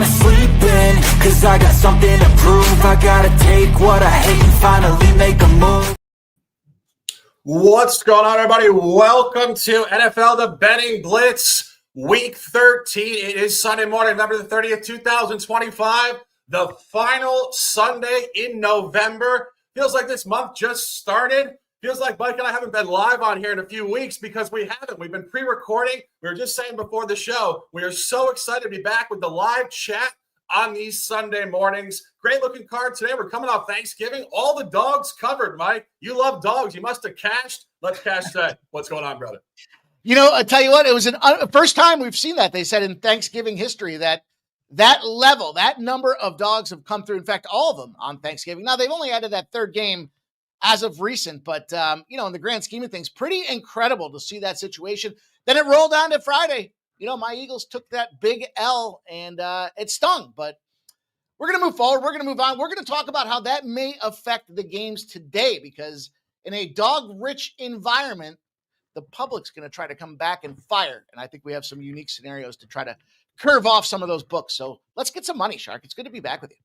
wanna sleep in, cause I got something to prove. I gotta take what I hate and finally make a move. What's going on, everybody? Welcome to NFL The Betting Blitz, Week 13. It is Sunday morning, November the 30th, 2025, the final Sunday in November. Feels like this month just started. Feels like Mike and I haven't been live on here in a few weeks because we haven't. We've been pre-recording. We were just saying before the show, we are so excited to be back with the live chat on these Sunday mornings. Great looking card today. We're coming off Thanksgiving. All the dogs covered, Mike. You love dogs. You must have cashed. Let's cash today. What's going on, brother? You know, I tell you what, it was the first time we've seen that. They said in Thanksgiving history that level, that number of dogs have come through. In fact, all of them on Thanksgiving. Now, they've only added that third game as of recent, but, in the grand scheme of things, pretty incredible to see that situation. Then it rolled on to Friday. My Eagles took that big L, and it stung, but we're going to move forward. We're going to move on. We're going to talk about how that may affect the games today, because in a dog-rich environment, the public's going to try to come back and fire, and I think we have some unique scenarios to try to curve off some of those books. So let's get some money, Shark. It's good to be back with you.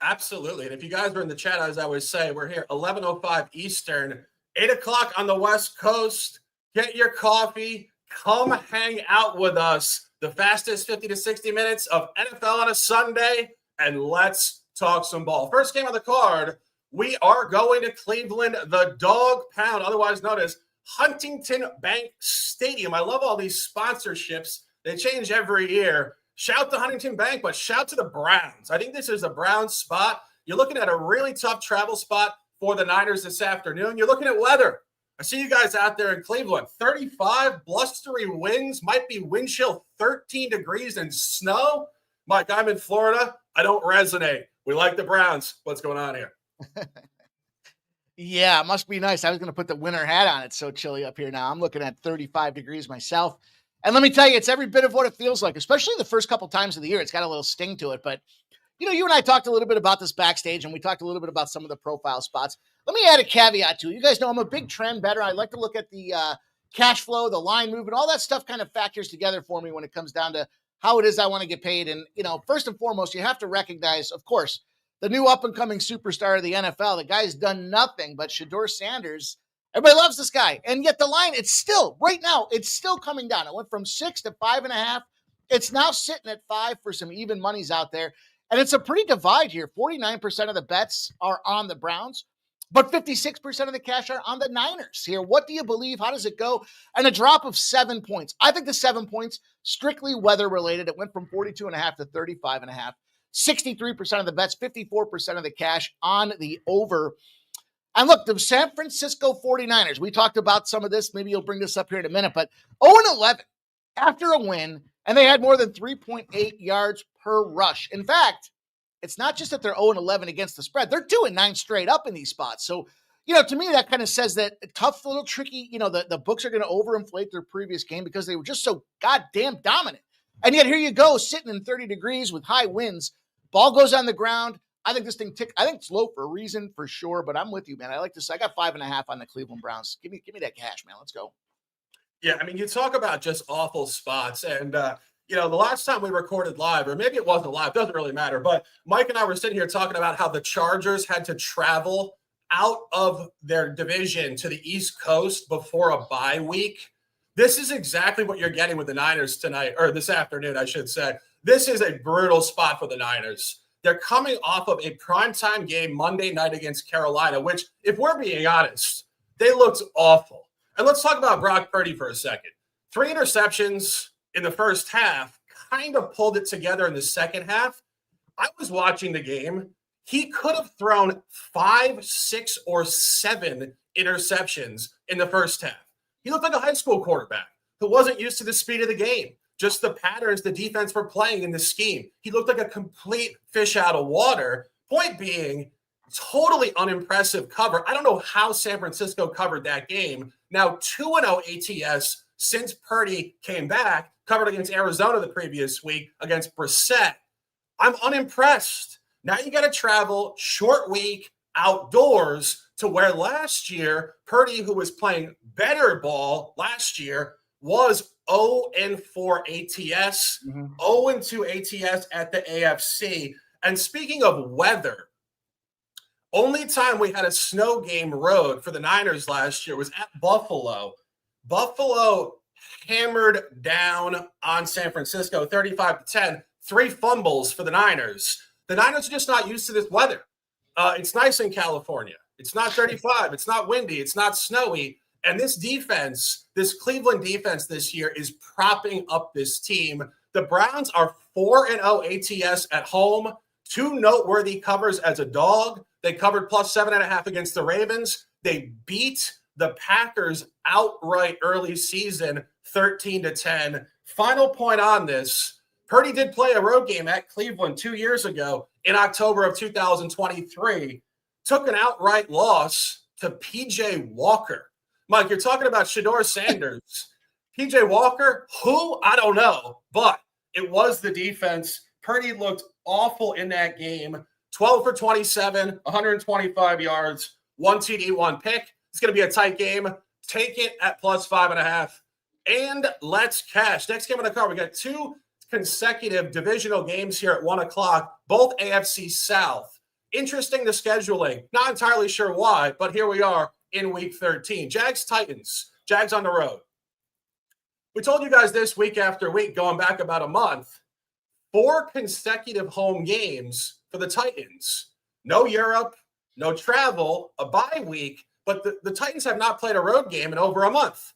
Absolutely. And if you guys are in the chat, as I always say, we're here 11:05 Eastern, 8 o'clock on the West Coast. Get your coffee. Come hang out with us. The fastest 50 to 60 minutes of NFL on a Sunday, and let's talk some ball. First game on the card, we are going to Cleveland, the Dog Pound, otherwise known as Huntington Bank Stadium. I love all these sponsorships. They change every year. Shout to Huntington Bank, but shout to the Browns. I think this is a Browns spot. You're looking at a really tough travel spot for the Niners this afternoon. You're looking at weather. I see you guys out there in Cleveland. 35 blustery winds, might be wind chill 13 degrees and snow. Mike, I'm in Florida. I don't resonate. We like the Browns. What's going on here? Yeah, it must be nice. I was going to put the winter hat on. It's so chilly up here now. I'm looking at 35 degrees myself. And let me tell you, it's every bit of what it feels like, especially the first couple times of the year. It's got a little sting to it. But, you and I talked a little bit about this backstage, and we talked a little bit about some of the profile spots. Let me add a caveat to it. You guys know I'm a big trend bettor. I like to look at the cash flow, the line movement, all that stuff kind of factors together for me when it comes down to how it is I want to get paid. And, first and foremost, you have to recognize, of course, the new up-and-coming superstar of the NFL. The guy's done nothing but Shedeur Sanders. Everybody loves this guy. And yet the line, it's still, right now, it's still coming down. It went from 6 to 5.5. It's now sitting at 5 for some even monies out there. And it's a pretty divide here. 49% of the bets are on the Browns, but 56% of the cash are on the Niners here. What do you believe? How does it go? And a drop of 7 points. I think the 7 points, strictly weather-related. It went from 42.5 to 35.5. 63% of the bets, 54% of the cash on the over. And look, the San Francisco 49ers, we talked about some of this. Maybe you'll bring this up here in a minute, but 0-11 after a win, and they had more than 3.8 yards per rush. In fact, it's not just that they're 0-11 against the spread. They're 2-9 straight up in these spots. So, to me, that kind of says that tough, little tricky, the books are going to overinflate their previous game because they were just so goddamn dominant. And yet here you go, sitting in 30 degrees with high winds. Ball goes on the ground. I think this thing I think it's low for a reason, for sure, but I'm with you, man. I like this. I got 5.5 on the Cleveland Browns. Give me that cash, man. Let's go. Yeah, I mean, you talk about just awful spots. And, the last time we recorded live, or maybe it wasn't live, doesn't really matter. But Mike and I were sitting here talking about how the Chargers had to travel out of their division to the East Coast before a bye week. This is exactly what you're getting with the Niners tonight, or this afternoon, I should say. This is a brutal spot for the Niners. They're coming off of a primetime game Monday night against Carolina, which, if we're being honest, they looked awful. And let's talk about Brock Purdy for a second. 3 interceptions in the first half, kind of pulled it together in the second half. I was watching the game. He could have thrown 5, 6, or 7 interceptions in the first half. He looked like a high school quarterback who wasn't used to the speed of the game. Just the patterns the defense were playing in the scheme. He looked like a complete fish out of water. Point being, totally unimpressive cover. I don't know how San Francisco covered that game. Now 2-0 ATS since Purdy came back, covered against Arizona the previous week against Brissett. I'm unimpressed. Now you got to travel short week outdoors to where last year, Purdy, who was playing better ball last year, was 0-4 ATS, 0-2 ATS at the AFC. And speaking of weather, only time we had a snow game road for the Niners last year was at Buffalo. Buffalo hammered down on San Francisco 35-10, 3 fumbles for the Niners. The Niners are just not used to this weather. It's nice in California. It's not 35. It's not windy. It's not snowy. And this defense, this Cleveland defense this year is propping up this team. The Browns are 4-0 ATS at home. 2 noteworthy covers as a dog. They covered plus 7.5 against the Ravens. They beat the Packers outright early season, 13-10. Final point on this. Purdy did play a road game at Cleveland 2 years ago in October of 2023. Took an outright loss to P.J. Walker. Mike, you're talking about Shedeur Sanders. P.J. Walker, who? I don't know, but it was the defense. Purdy looked awful in that game. 12 for 27, 125 yards, 1 TD, 1 pick. It's going to be a tight game. Take it at plus 5.5. And let's cash. Next game on the card, we got 2 consecutive divisional games here at 1 o'clock, both AFC South. Interesting the scheduling. Not entirely sure why, but here we are in week 13. Jags-Titans. Jags on the road. We told you guys this week after week, going back about a month, 4 consecutive home games for the Titans. No Europe, no travel, a bye week, but the Titans have not played a road game in over a month.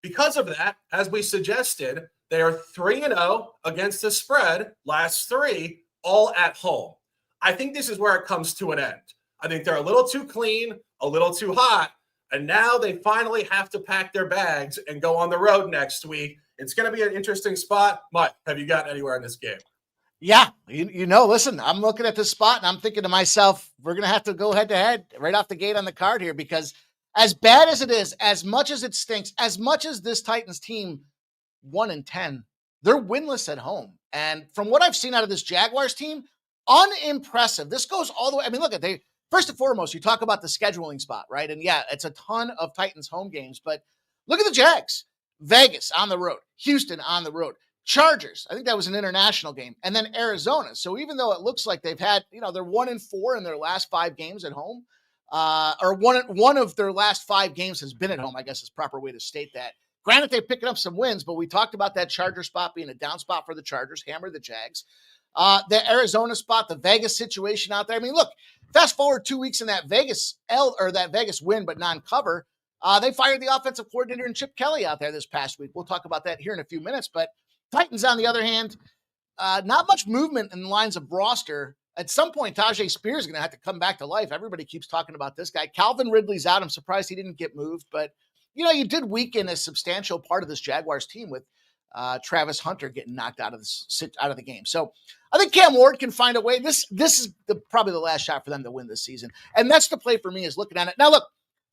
Because of that, as we suggested, they are 3-0 against the spread, last 3, all at home. I think this is where it comes to an end. I think they're a little too clean, a little too hot, and now they finally have to pack their bags and go on the road next week. It's going to be an interesting spot. Mike, have you gotten anywhere in this game? Yeah, listen, I'm looking at this spot and I'm thinking to myself, we're going to have to go head to head right off the gate on the card here, because as bad as it is, as much as it stinks, as much as this Titans team 1-10, they're winless at home. And from what I've seen out of this Jaguars team, unimpressive. This goes all the way. I mean, look at first and foremost, you talk about the scheduling spot, right? And yeah, it's a ton of Titans home games, but look at the Jags. Vegas on the road, Houston on the road, Chargers. I think that was an international game. And then Arizona. So even though it looks like they've had, they're 1-4 in their last 5 games at home, or one of their last 5 games has been at home, I guess is the proper way to state that. Granted, they're picking up some wins, but we talked about that Charger spot being a down spot for the Chargers, hammer the Jags. The Arizona spot, the Vegas situation out there. I mean, look, fast forward 2 weeks in that Vegas win, but non-cover. They fired the offensive coordinator and Chip Kelly out there this past week. We'll talk about that here in a few minutes. But Titans, on the other hand, not much movement in the lines of roster. At some point, Tajay Spears is going to have to come back to life. Everybody keeps talking about this guy. Calvin Ridley's out. I'm surprised he didn't get moved. But, you did weaken a substantial part of this Jaguars team with Travis Hunter getting knocked out of the game. So I think Cam Ward can find a way. This is probably the last shot for them to win this season. And that's the play for me, is looking at it. Now, look,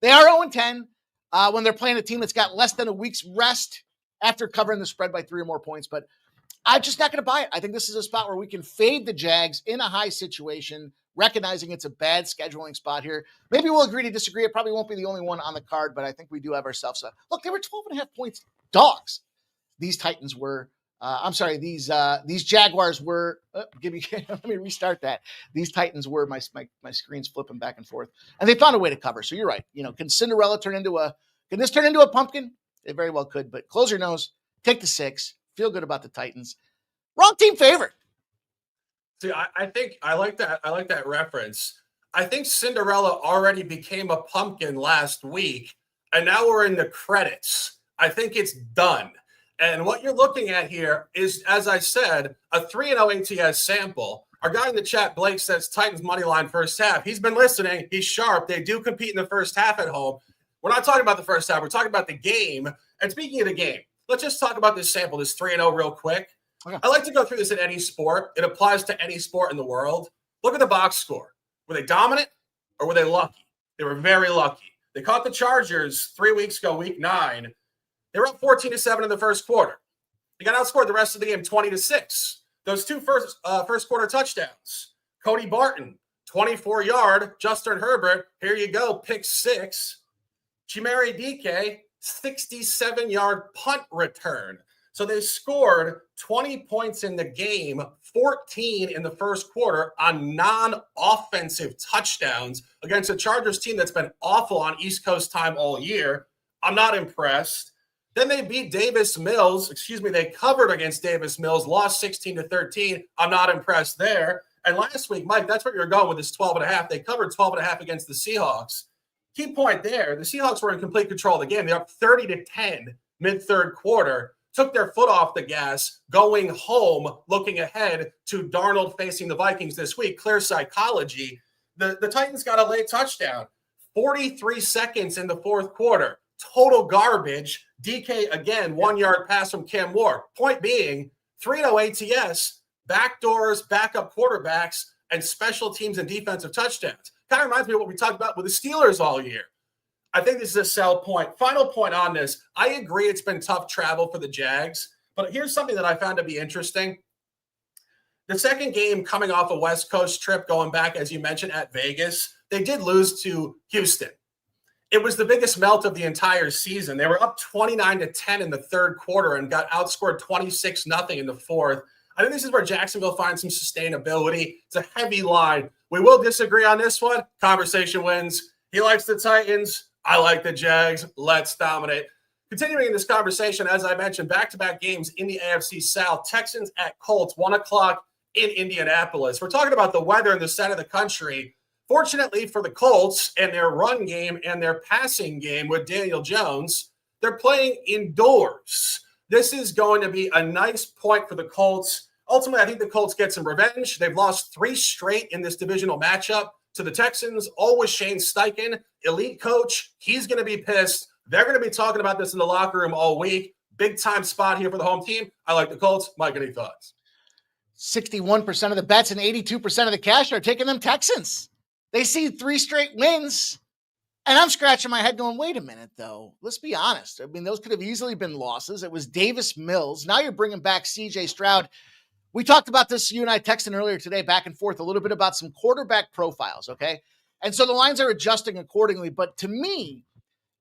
they are 0-10 when they're playing a team that's got less than a week's rest after covering the spread by 3 or more points. But I'm just not going to buy it. I think this is a spot where we can fade the Jags in a high situation, recognizing it's a bad scheduling spot here. Maybe we'll agree to disagree. It probably won't be the only one on the card, but I think we do have ourselves look, they were 12.5 points dogs. These Titans were, these Jaguars were, let me restart that. These Titans were, my screen's flipping back and forth, and they found a way to cover. So you're right. Can Cinderella can this turn into a pumpkin? It very well could, but close your nose, take the 6, feel good about the Titans. Wrong team favorite. See, I think I like that. I like that reference. I think Cinderella already became a pumpkin last week, and now we're in the credits. I think it's done. And what you're looking at here is, as I said, a 3-0 ATS sample. Our guy in the chat, Blake, says Titans money line first half. He's been listening. He's sharp. They do compete in the first half at home. We're not talking about the first half. We're talking about the game. And speaking of the game, let's just talk about this sample, this 3-0 real quick. Okay. I like to go through this in any sport. It applies to any sport in the world. Look at the box score. Were they dominant or were they lucky? They were very lucky. They caught the Chargers 3 weeks ago, week 9. They were up 14-7 in the first quarter. They got outscored the rest of the game 20-6. Those 2 first quarter touchdowns. Cody Barton, 24-yard. Justin Herbert, here you go, pick 6. Chimere Dike, 67-yard punt return. So they scored 20 points in the game, 14 in the first quarter on non-offensive touchdowns against a Chargers team that's been awful on East Coast time all year. I'm not impressed. Then they beat Davis Mills. They covered against Davis Mills, lost 16-13. I'm not impressed there. And last week, Mike, that's where you're going with this 12.5. They covered 12.5 against the Seahawks. Key point there, the Seahawks were in complete control of the game. They're up 30-10 mid-third quarter, took their foot off the gas, going home, looking ahead to Darnold facing the Vikings this week. Clear psychology. The Titans got a late touchdown. 43 seconds in the fourth quarter. Total garbage. DK, again, 1-yard pass from Cam Ward. Point being, 3-0 ATS, backdoors, backup quarterbacks, and special teams and defensive touchdowns. Kind of reminds me of what we talked about with the Steelers all year. I think this is a sell point. Final point on this. I agree it's been tough travel for the Jags, but here's something that I found to be interesting. The second game coming off a West Coast trip, going back, as you mentioned, at Vegas, they did lose to Houston. It was the biggest melt of the entire season. They were up 29-10 in the third quarter and got outscored 26-0 in the fourth. I think this is where Jacksonville finds some sustainability. It's a heavy line. We will disagree on this one. Conversation wins. He likes the Titans. I like the Jags. Let's dominate. Continuing in this conversation, as I mentioned, back-to-back games in the AFC South. Texans at Colts, 1 o'clock in Indianapolis. We're talking about the weather in the center of the country. Fortunately for the Colts and their run game and their passing game with Daniel Jones, they're playing indoors. This is going to be a nice point for the Colts. Ultimately, I think the Colts get some revenge. They've lost 3 straight in this divisional matchup to the Texans, all with Shane Steichen, elite coach. He's going to be pissed. They're going to be talking about this in the locker room all week. Big time spot here for the home team. I like the Colts. Mike, any thoughts? 61% of the bets and 82% of the cash are taking them Texans. They see 3 straight wins, and I'm scratching my head going, wait a minute, though. Let's be honest. I mean, those could have easily been losses. It was Davis Mills. Now you're bringing back C.J. Stroud. We talked about this, you and I texting earlier today, back and forth, a little bit about some quarterback profiles, okay? And so the lines are adjusting accordingly, but to me,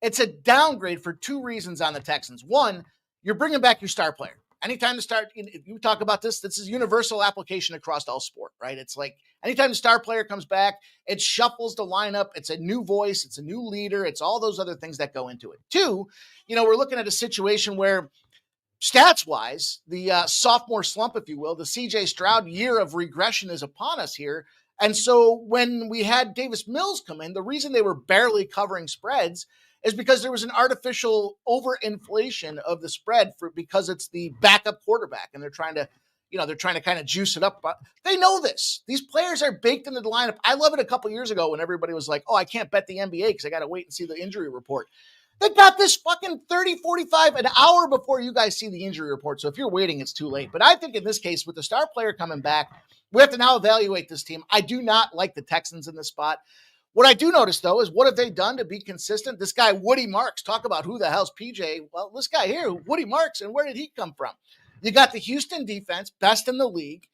it's a downgrade for 2 reasons on the Texans. One, you're bringing back your star player. Anytime to start, you talk about this is universal application across all sport, right? It's like anytime the star player comes back, it shuffles the lineup. It's a new voice. It's a new leader. It's all those other things that go into it. 2, we're looking at a situation where stats-wise, the sophomore slump, if you will, the CJ Stroud year of regression is upon us here. And so when we had Davis Mills come in, the reason they were barely covering spreads is because there was an artificial overinflation of the spread because it's the backup quarterback and they're trying to kind of juice it up. But they know this. These players are baked into the lineup. I love it a couple years ago when everybody was like, oh, I can't bet the NBA because I got to wait and see the injury report. They got this fucking 30, 45, an hour before you guys see the injury report. So if you're waiting, it's too late. But I think in this case, with the star player coming back, we have to now evaluate this team. I do not like the Texans in this spot. What I do notice, though, is what have they done to be consistent? This guy, Woody Marks, talk about who the hell's PJ. Well, this guy here, Woody Marks, and where did he come from? You got the Houston defense, best in the league.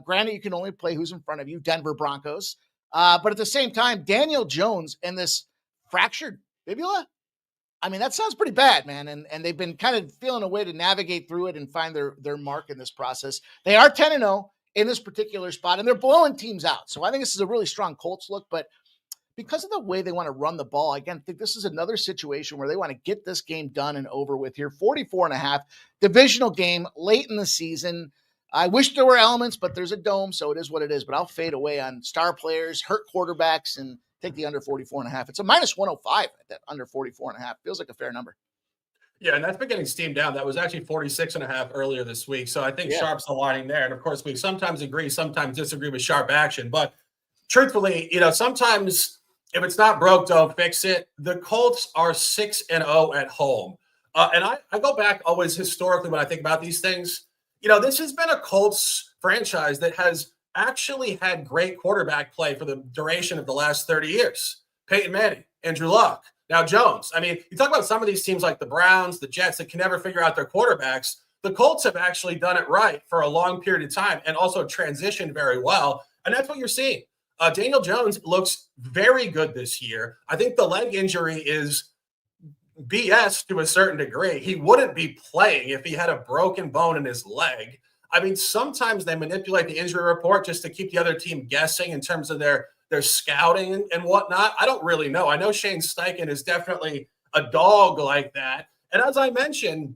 Granted, you can only play who's in front of you, Denver Broncos. But at the same time, Daniel Jones and this fractured fibula, I mean, that sounds pretty bad, man. And they've been kind of feeling a way to navigate through it and find their mark in this process. They are 10-0 in this particular spot, and they're blowing teams out. So I think this is a really strong Colts look, but because of the way they want to run the ball, again, I think this is another situation where they want to get this game done and over with here. 44.5, divisional game late in the season. I wish there were elements, but there's a dome, so it is what it is. But I'll fade away on star players, hurt quarterbacks, and take the under 44.5. It's a minus 105 at that under 44.5. Feels like a fair number. Yeah, and that's been getting steamed down. That was actually 46.5 earlier this week. So I think Sharp's aligning there. And of course, we sometimes agree, sometimes disagree with Sharp action. But truthfully, sometimes if it's not broke, don't fix it. The Colts are 6-0 at home. And I go back always historically when I think about these things. This has been a Colts franchise that has actually had great quarterback play for the duration of the last 30 years. Peyton Manning, Andrew Luck, now Jones. I mean, you talk about some of these teams like the Browns, the Jets that can never figure out their quarterbacks. The Colts have actually done it right for a long period of time and also transitioned very well. And that's what you're seeing. Daniel Jones looks very good this year. I think the leg injury is BS to a certain degree. He wouldn't be playing if he had a broken bone in his leg. I mean, sometimes they manipulate the injury report just to keep the other team guessing in terms of their scouting and whatnot. I don't really know. I know Shane Steichen is definitely a dog like that. And as I mentioned,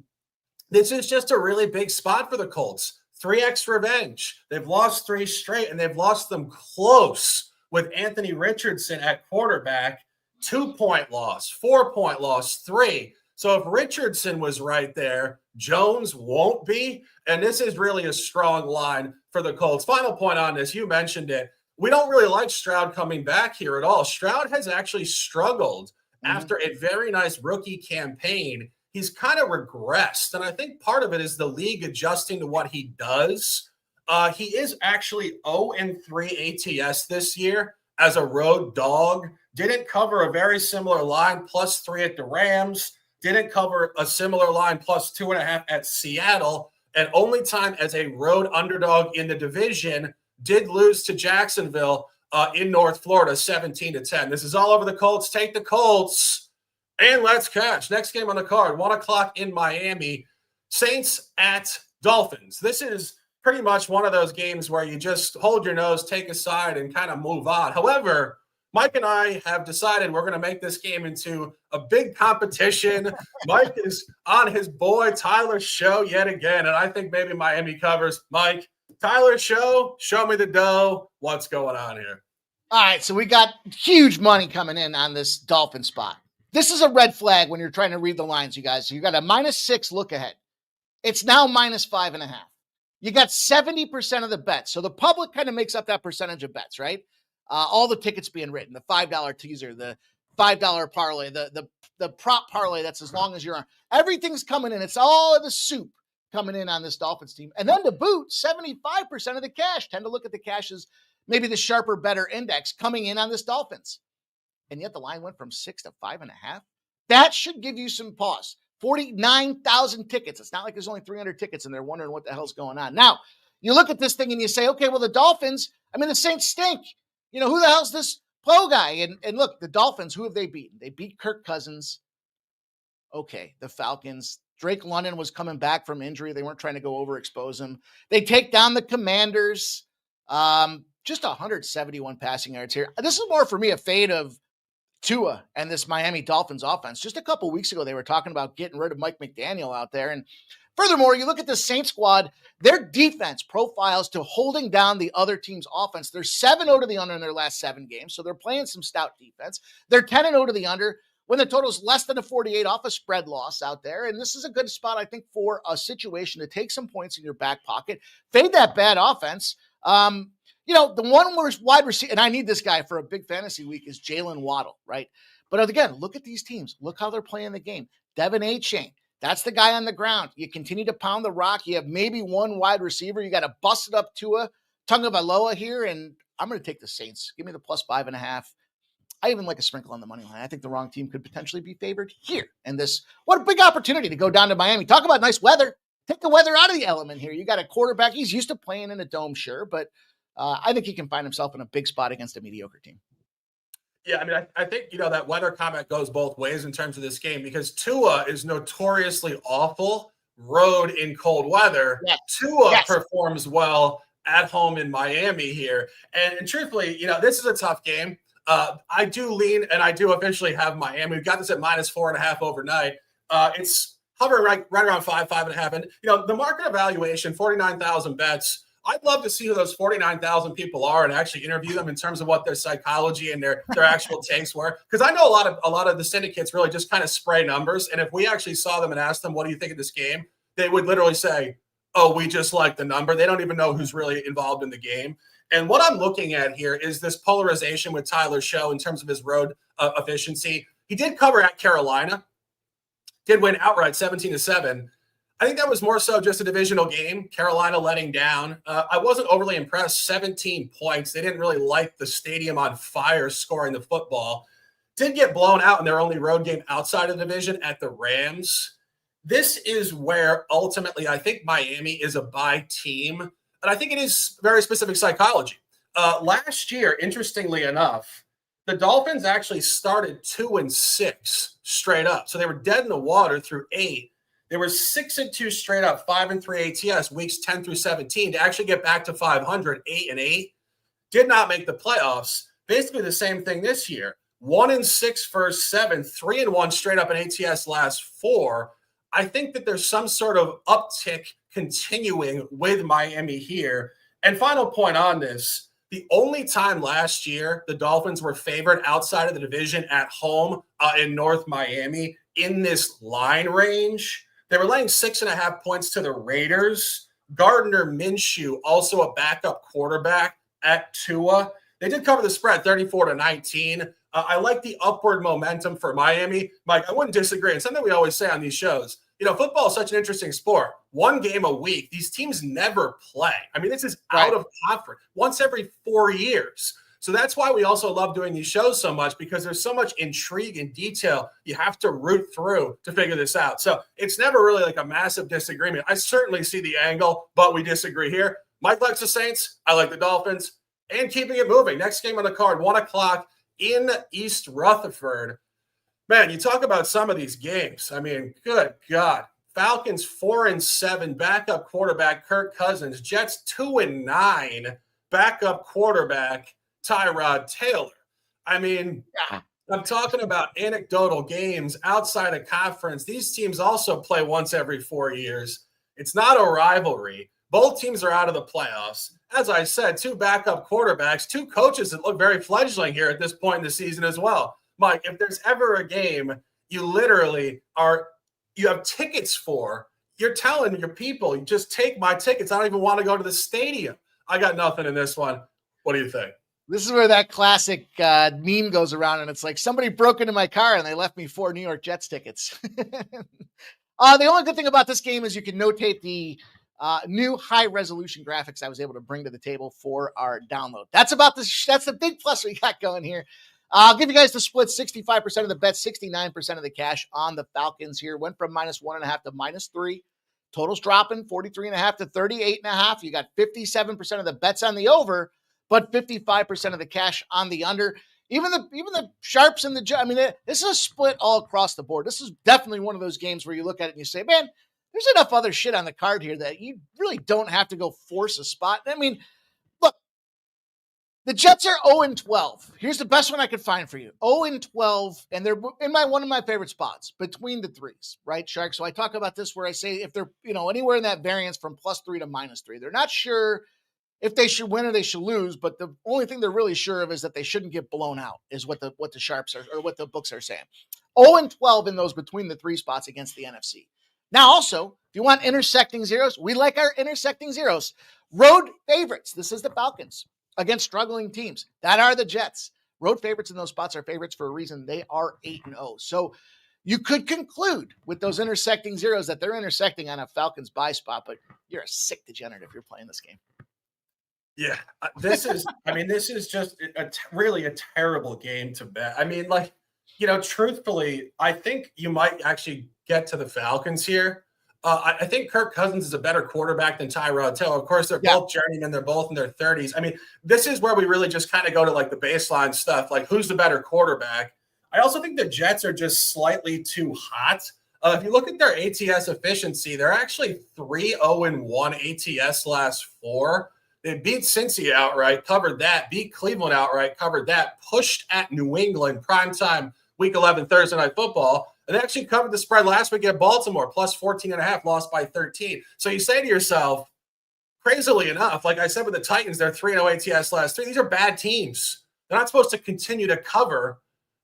this is just a really big spot for the Colts. 3x revenge. They've lost 3 straight, and they've lost them close with Anthony Richardson at quarterback. 2-point loss, 4-point loss, 3. So if Richardson was right there, Jones won't be. And this is really a strong line for the Colts. Final point on this, you mentioned it. We don't really like Stroud coming back here at all. Stroud has actually struggled after a very nice rookie campaign. He's kind of regressed. And I think part of it is the league adjusting to what he does. He is actually 0-3 ATS this year as a road dog. Didn't cover a very similar line, +3 at the Rams. Didn't cover a similar line, +2.5 at Seattle. And only time as a road underdog in the division, did lose to Jacksonville in North Florida, 17-10. This is all over the Colts. Take the Colts, and let's catch. Next game on the card, 1 o'clock in Miami. Saints at Dolphins. This is pretty much one of those games where you just hold your nose, take a side, and kind of move on. However, Mike and I have decided we're going to make this game into a big competition. Mike is on his boy Tyler's show yet again, and I think maybe Miami covers. Mike, Tyler's show me the dough. What's going on here? All right, so we got huge money coming in on this Dolphin spot. This is a red flag when you're trying to read the lines, you guys. You got a -6 look ahead. It's now -5.5. You got 70% of the bets. So the public kind of makes up that percentage of bets, right? All the tickets being written, the $5 teaser, the $5 parlay, the prop parlay that's as long as you're on. Everything's coming in. It's all the soup coming in on this Dolphins team. And then to boot, 75% of the cash. Tend to look at the cash as maybe the sharper, better index coming in on this Dolphins. And yet the line went from 6 to 5.5. That should give you some pause. 49,000 tickets. It's not like there's only 300 tickets and they're wondering what the hell's going on. Now, you look at this thing and you say, okay, well, the Dolphins, the Saints stink. You know, who the hell's this Poe guy? And look, the Dolphins, who have they beaten? They beat Kirk Cousins. Okay, the Falcons. Drake London was coming back from injury. They weren't trying to go overexpose him. They take down the Commanders. Just 171 passing yards here. This is more for me a fade of Tua and this Miami Dolphins offense. Just a couple weeks ago, they were talking about getting rid of Mike McDaniel out there. And furthermore, you look at the Saints squad, their defense profiles to holding down the other team's offense. They're 7-0 to the under in their last 7 games, so they're playing some stout defense. They're 10-0 to the under when the total is less than a 48 off a spread loss out there. And this is a good spot, I think, for a situation to take some points in your back pocket, fade that bad offense. The one worst wide receiver, and I need this guy for a big fantasy week, is Jalen Waddle, right? But again, look at these teams. Look how they're playing the game. Devin A-Chain, that's the guy on the ground. You continue to pound the rock. You have maybe one wide receiver. You got to bust it up Tua Tagovailoa here, and I'm going to take the Saints. Give me the +5.5. I even like a sprinkle on the money line. I think the wrong team could potentially be favored here. And what a big opportunity to go down to Miami. Talk about nice weather. Take the weather out of the element here. You got a quarterback. He's used to playing in a dome, sure, but I think he can find himself in a big spot against a mediocre team. Yeah, I think, that weather comment goes both ways in terms of this game because Tua is notoriously awful road in cold weather. Yes. Tua performs well at home in Miami here. And truthfully, this is a tough game. I do lean, and I do officially have Miami. We've got this at -4.5 overnight. It's hovering right around 5.5. And, the market evaluation, 49,000 bets. I'd love to see who those 49,000 people are and actually interview them in terms of what their psychology and their actual takes were. Because I know a lot of the syndicates really just kind of spray numbers. And if we actually saw them and asked them, what do you think of this game? They would literally say, oh, we just like the number. They don't even know who's really involved in the game. And what I'm looking at here is this polarization with Tyler's show in terms of his road efficiency. He did cover at Carolina, did win outright 17-7. I think that was more so just a divisional game. Carolina letting down. I wasn't overly impressed. 17 points. They didn't really light the stadium on fire scoring the football. Did get blown out in their only road game outside of the division at the Rams. This is where ultimately I think Miami is a bye team. And I think it is very specific psychology. Last year, interestingly enough, the Dolphins actually started 2-6 straight up. So they were dead in the water through 8. They were 6-2 straight up, 5-3 ATS weeks 10 through 17 to actually get back to 500, 8-8. Did not make the playoffs. Basically the same thing this year. 1-6 first 7, 3-1 straight up in ATS last 4. I think that there's some sort of uptick continuing with Miami here. And final point on this, the only time last year the Dolphins were favored outside of the division at home in North Miami in this line range, they were laying 6.5 points to the Raiders. Gardner Minshew, also a backup quarterback at Tua. They did cover the spread 34-19. I like the upward momentum for Miami. Mike, I wouldn't disagree. And something we always say on these shows, football is such an interesting sport. One game a week. These teams never play. I mean, this is out of conference once every 4 years. So that's why we also love doing these shows so much, because there's so much intrigue and detail you have to root through to figure this out. So it's never really like a massive disagreement. I certainly see the angle, but we disagree here. Mike likes the Saints. I like the Dolphins. And keeping it moving. Next game on the card, 1 o'clock in East Rutherford. Man, you talk about some of these games. I mean, good God. Falcons 4-7, backup quarterback Kirk Cousins. Jets 2-9, backup quarterback Tyrod Taylor. I mean, I'm talking about anecdotal games outside of conference. These teams also play once every 4 years. It's not a rivalry. Both teams are out of the playoffs. As I said, 2 backup quarterbacks, 2 coaches that look very fledgling here at this point in the season as well. Mike, if there's ever a game you literally you have tickets for, you're telling your people, you just take my tickets. I don't even want to go to the stadium. I got nothing in this one. What do you think? This is where that classic meme goes around, and it's like somebody broke into my car and they left me 4 New York Jets tickets. The only good thing about this game is you can notate the new high-resolution graphics I was able to bring to the table for our download. That's the big plus we got going here. I'll give you guys the split: 65% of the bet, 69% of the cash on the Falcons here. Went from -1.5 to -3. Totals dropping 43.5 to 38.5. You got 57% of the bets on the over, but 55% of the cash on the under. Even the sharps and this is a split all across the board. This is definitely one of those games where you look at it and you say, man, there's enough other shit on the card here that you really don't have to go force a spot. I mean, look, the Jets are 0-12. Here's the best one I could find for you. 0-12, and they're in one of my favorite spots, between the threes, right, Shark? So I talk about this where I say if they're, anywhere in that variance from +3 to -3, they're not sure if they should win or they should lose, but the only thing they're really sure of is that they shouldn't get blown out, is what the sharps are, or what the books are saying. 0-12 in those between the 3 spots against the NFC. Now, also, if you want intersecting zeros, we like our intersecting zeros. Road favorites. This is the Falcons against struggling teams. That are the Jets. Road favorites in those spots are favorites for a reason. They are 8-0. So you could conclude with those intersecting zeros that they're intersecting on a Falcons buy spot, but you're a sick degenerate if you're playing this game. Yeah, this is just really a terrible game to bet. I mean, truthfully, I think you might actually get to the Falcons here. I think Kirk Cousins is a better quarterback than Tyrod Taylor. Of course, they're both journeymen. They're both in their 30s. I mean, this is where we really just kind of go to the baseline stuff, like who's the better quarterback. I also think the Jets are just slightly too hot. If you look at their ATS efficiency, they're actually 3-0-1 ATS last 4. They beat Cincy outright, covered that, beat Cleveland outright, covered that, pushed at New England, primetime, Week 11, Thursday Night Football. And they actually covered the spread last week at Baltimore, +14.5, lost by 13. So you say to yourself, crazily enough, like I said with the Titans, they're 3-0 ATS last 3. These are bad teams. They're not supposed to continue to cover.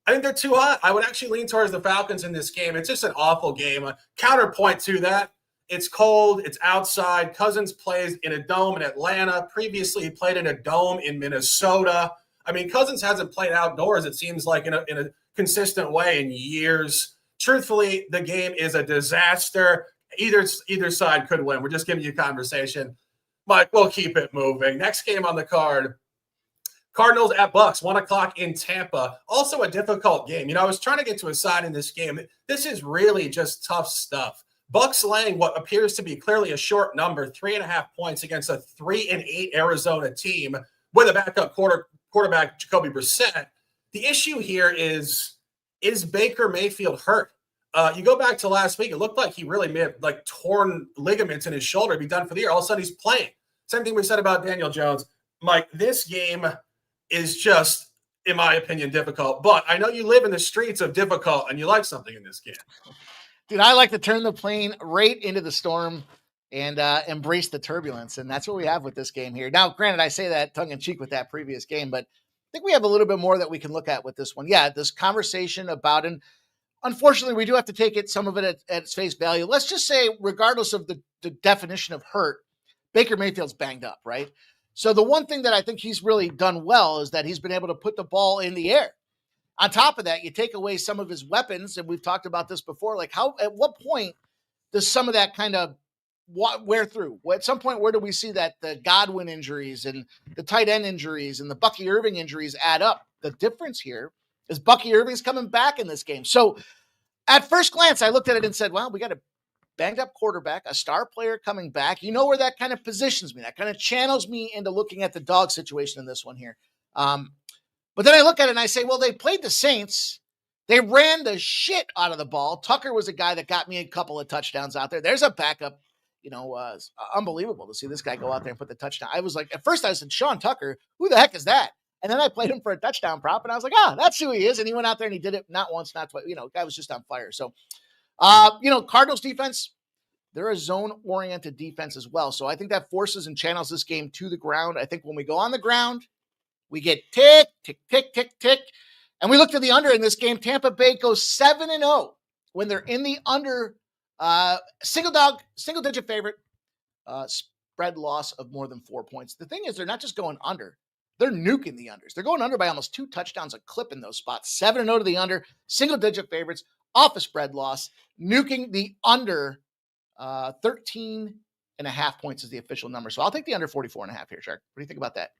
I think they're too hot. I would actually lean towards the Falcons in this game. It's just an awful game. A counterpoint to that, it's cold, it's outside. Cousins plays in a dome in Atlanta. Previously, he played in a dome in Minnesota. I mean, Cousins hasn't played outdoors, it seems like, in a consistent way in years. Truthfully, the game is a disaster. Either side could win. We're just giving you conversation. But we'll keep it moving. Next game on the card, Cardinals at Bucks, 1 o'clock in Tampa. Also a difficult game. I was trying to get to a side in this game. This is really just tough stuff. Bucks laying what appears to be clearly a short number, 3.5 points against a 3-8 Arizona team with a backup quarterback, Jacoby Brissett. The issue here is Baker Mayfield hurt? You go back to last week, it looked like he really may have like torn ligaments in his shoulder, be done for the year. All of a sudden he's playing. Same thing we said about Daniel Jones. Mike, this game is just, in my opinion, difficult. But I know you live in the streets of difficult and you like something in this game. Dude, I like to turn the plane right into the storm and embrace the turbulence. And that's what we have with this game here. Now, granted, I say that tongue in cheek with that previous game, but I think we have a little bit more that we can look at with this one. Yeah, this conversation about, and unfortunately, we do have to take it, some of it at its face value. Let's just say, regardless of the definition of hurt, Baker Mayfield's banged up, right? So the one thing that I think he's really done well is that he's been able to put the ball in the air. On top of that, you take away some of his weapons, and we've talked about this before, like at what point does some of that kind of wear through? At some point, where do we see that the Godwin injuries and the tight end injuries and the Bucky Irving injuries add up? The difference here is Bucky Irving's coming back in this game. So at first glance, I looked at it and said, well, we got a banged up quarterback, a star player coming back. You know where that kind of positions me. That kind of channels me into looking at the dog situation in this one here. But then I look at it and I say, well, they played the Saints. They ran the shit out of the ball. Tucker was a guy that got me a couple of touchdowns out there. There's a backup, unbelievable to see this guy go out there and put the touchdown. I was like, at first I said, Sean Tucker, who the heck is that? And then I played him for a touchdown prop and I was like, that's who he is. And he went out there and he did it not once, not twice. Guy was just on fire. So, Cardinals defense, they're a zone-oriented defense as well. So I think that forces and channels this game to the ground. I think when we go on the ground, we get tick, tick, tick, tick, tick. And we looked at the under in this game. Tampa Bay goes 7-0 when they're in the under, single-digit favorite, spread loss of more than 4 points. The thing is, they're not just going under. They're nuking the unders. They're going under by almost 2 touchdowns a clip in those spots. 7-0 to the under, single-digit favorites, off a spread loss, nuking the under 13.5 points is the official number. So I'll take the under 44.5 here, Shark. What do you think about that?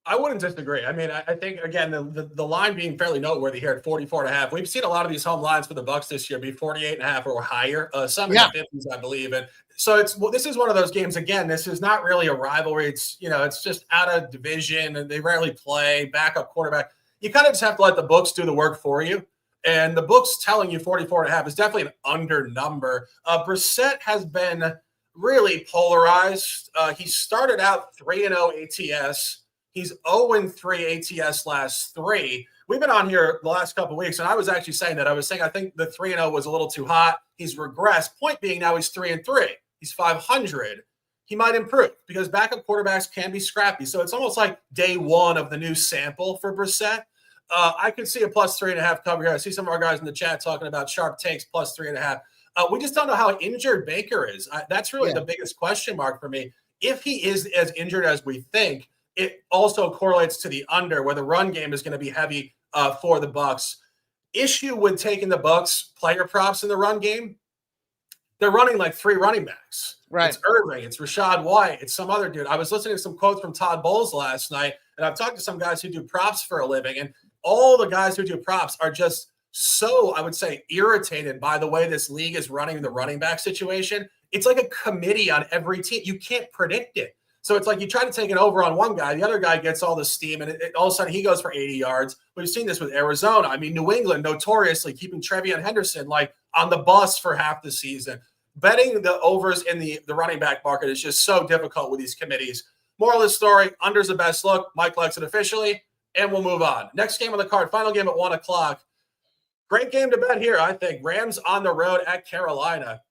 I wouldn't disagree. I mean, I think, again, the line being fairly noteworthy here at 44.5. We've seen a lot of these home lines for the Bucs this year be 48.5 or higher, some in the 50s, I believe. And so this is one of those games, again, this is not really a rivalry. It's just out of division and they rarely play backup quarterback. You kind of just have to let the books do the work for you. And the book's telling you 44.5 is definitely an under number. Brissett has been really polarized. He started out 3-0 ATS. He's 0-3 ATS last 3. We've been on here the last couple of weeks, and I was actually saying that. I was saying I think the 3-0 was a little too hot. He's regressed. Point being now he's 3-3. He's 500. He might improve because backup quarterbacks can be scrappy. So it's almost like day one of the new sample for Brissett. I could see a plus 3.5 cover here. I see some of our guys in the chat talking about sharp takes plus 3.5. We just don't know how injured Baker is. That's really the biggest question mark for me. If he is as injured as we think, it also correlates to the under where the run game is going to be heavy for the Bucs. Issue with taking the Bucs player props in the run game. They're running like 3 running backs. Right. It's Irving. It's Rashad White. It's some other dude. I was listening to some quotes from Todd Bowles last night, and I've talked to some guys who do props for a living, and all the guys who do props are just so, I would say, irritated by the way this league is running the running back situation. It's like a committee on every team. You can't predict it. So it's like you try to take it over on one guy, the other guy gets all the steam, and all of a sudden he goes for 80 yards. We've seen this with Arizona. I mean, New England notoriously keeping Trevion Henderson like on the bus for half the season. Betting the overs in the running back market is just so difficult with these committees. Moral of the story, under's the best look. Mike likes it officially, and we'll move on. Next game on the card, final game at 1 o'clock. Great game to bet here, I think. Rams on the road at Carolina.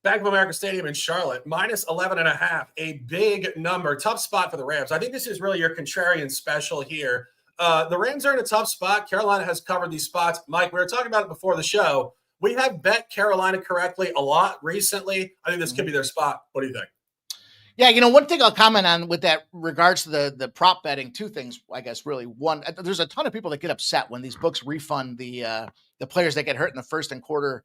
Bank of America Stadium in Charlotte, minus 11.5, a big number. Tough spot for the Rams. I think this is really your contrarian special here. The Rams are in a tough spot. Carolina has covered these spots. Mike, we were talking about it before the show. We have bet Carolina correctly a lot recently. I think this could be their spot. What do you think? Yeah, one thing I'll comment on with that regards to the prop betting, 2 things, I guess, really. One, there's a ton of people that get upset when these books refund the players that get hurt in the first quarter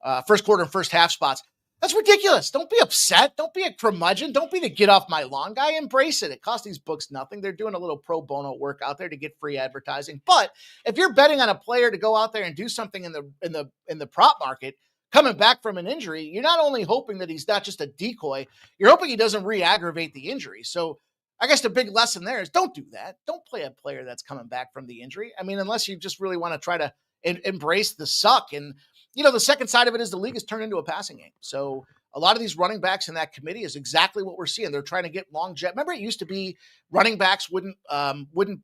and first half spots. That's ridiculous. Don't be upset. Don't be a curmudgeon. Don't be the get off my lawn guy. Embrace it. It costs these books nothing. They're doing a little pro bono work out there to get free advertising. But if you're betting on a player to go out there and do something in the prop market, coming back from an injury, you're not only hoping that he's not just a decoy, you're hoping he doesn't re-aggravate the injury. So I guess the big lesson there is don't do that. Don't play a player that's coming back from the injury. I mean, unless you just really want to try to embrace the suck. And, the second side of it is the league has turned into a passing game. So a lot of these running backs in that committee is exactly what we're seeing. They're trying to get longevity. Remember, it used to be running backs wouldn't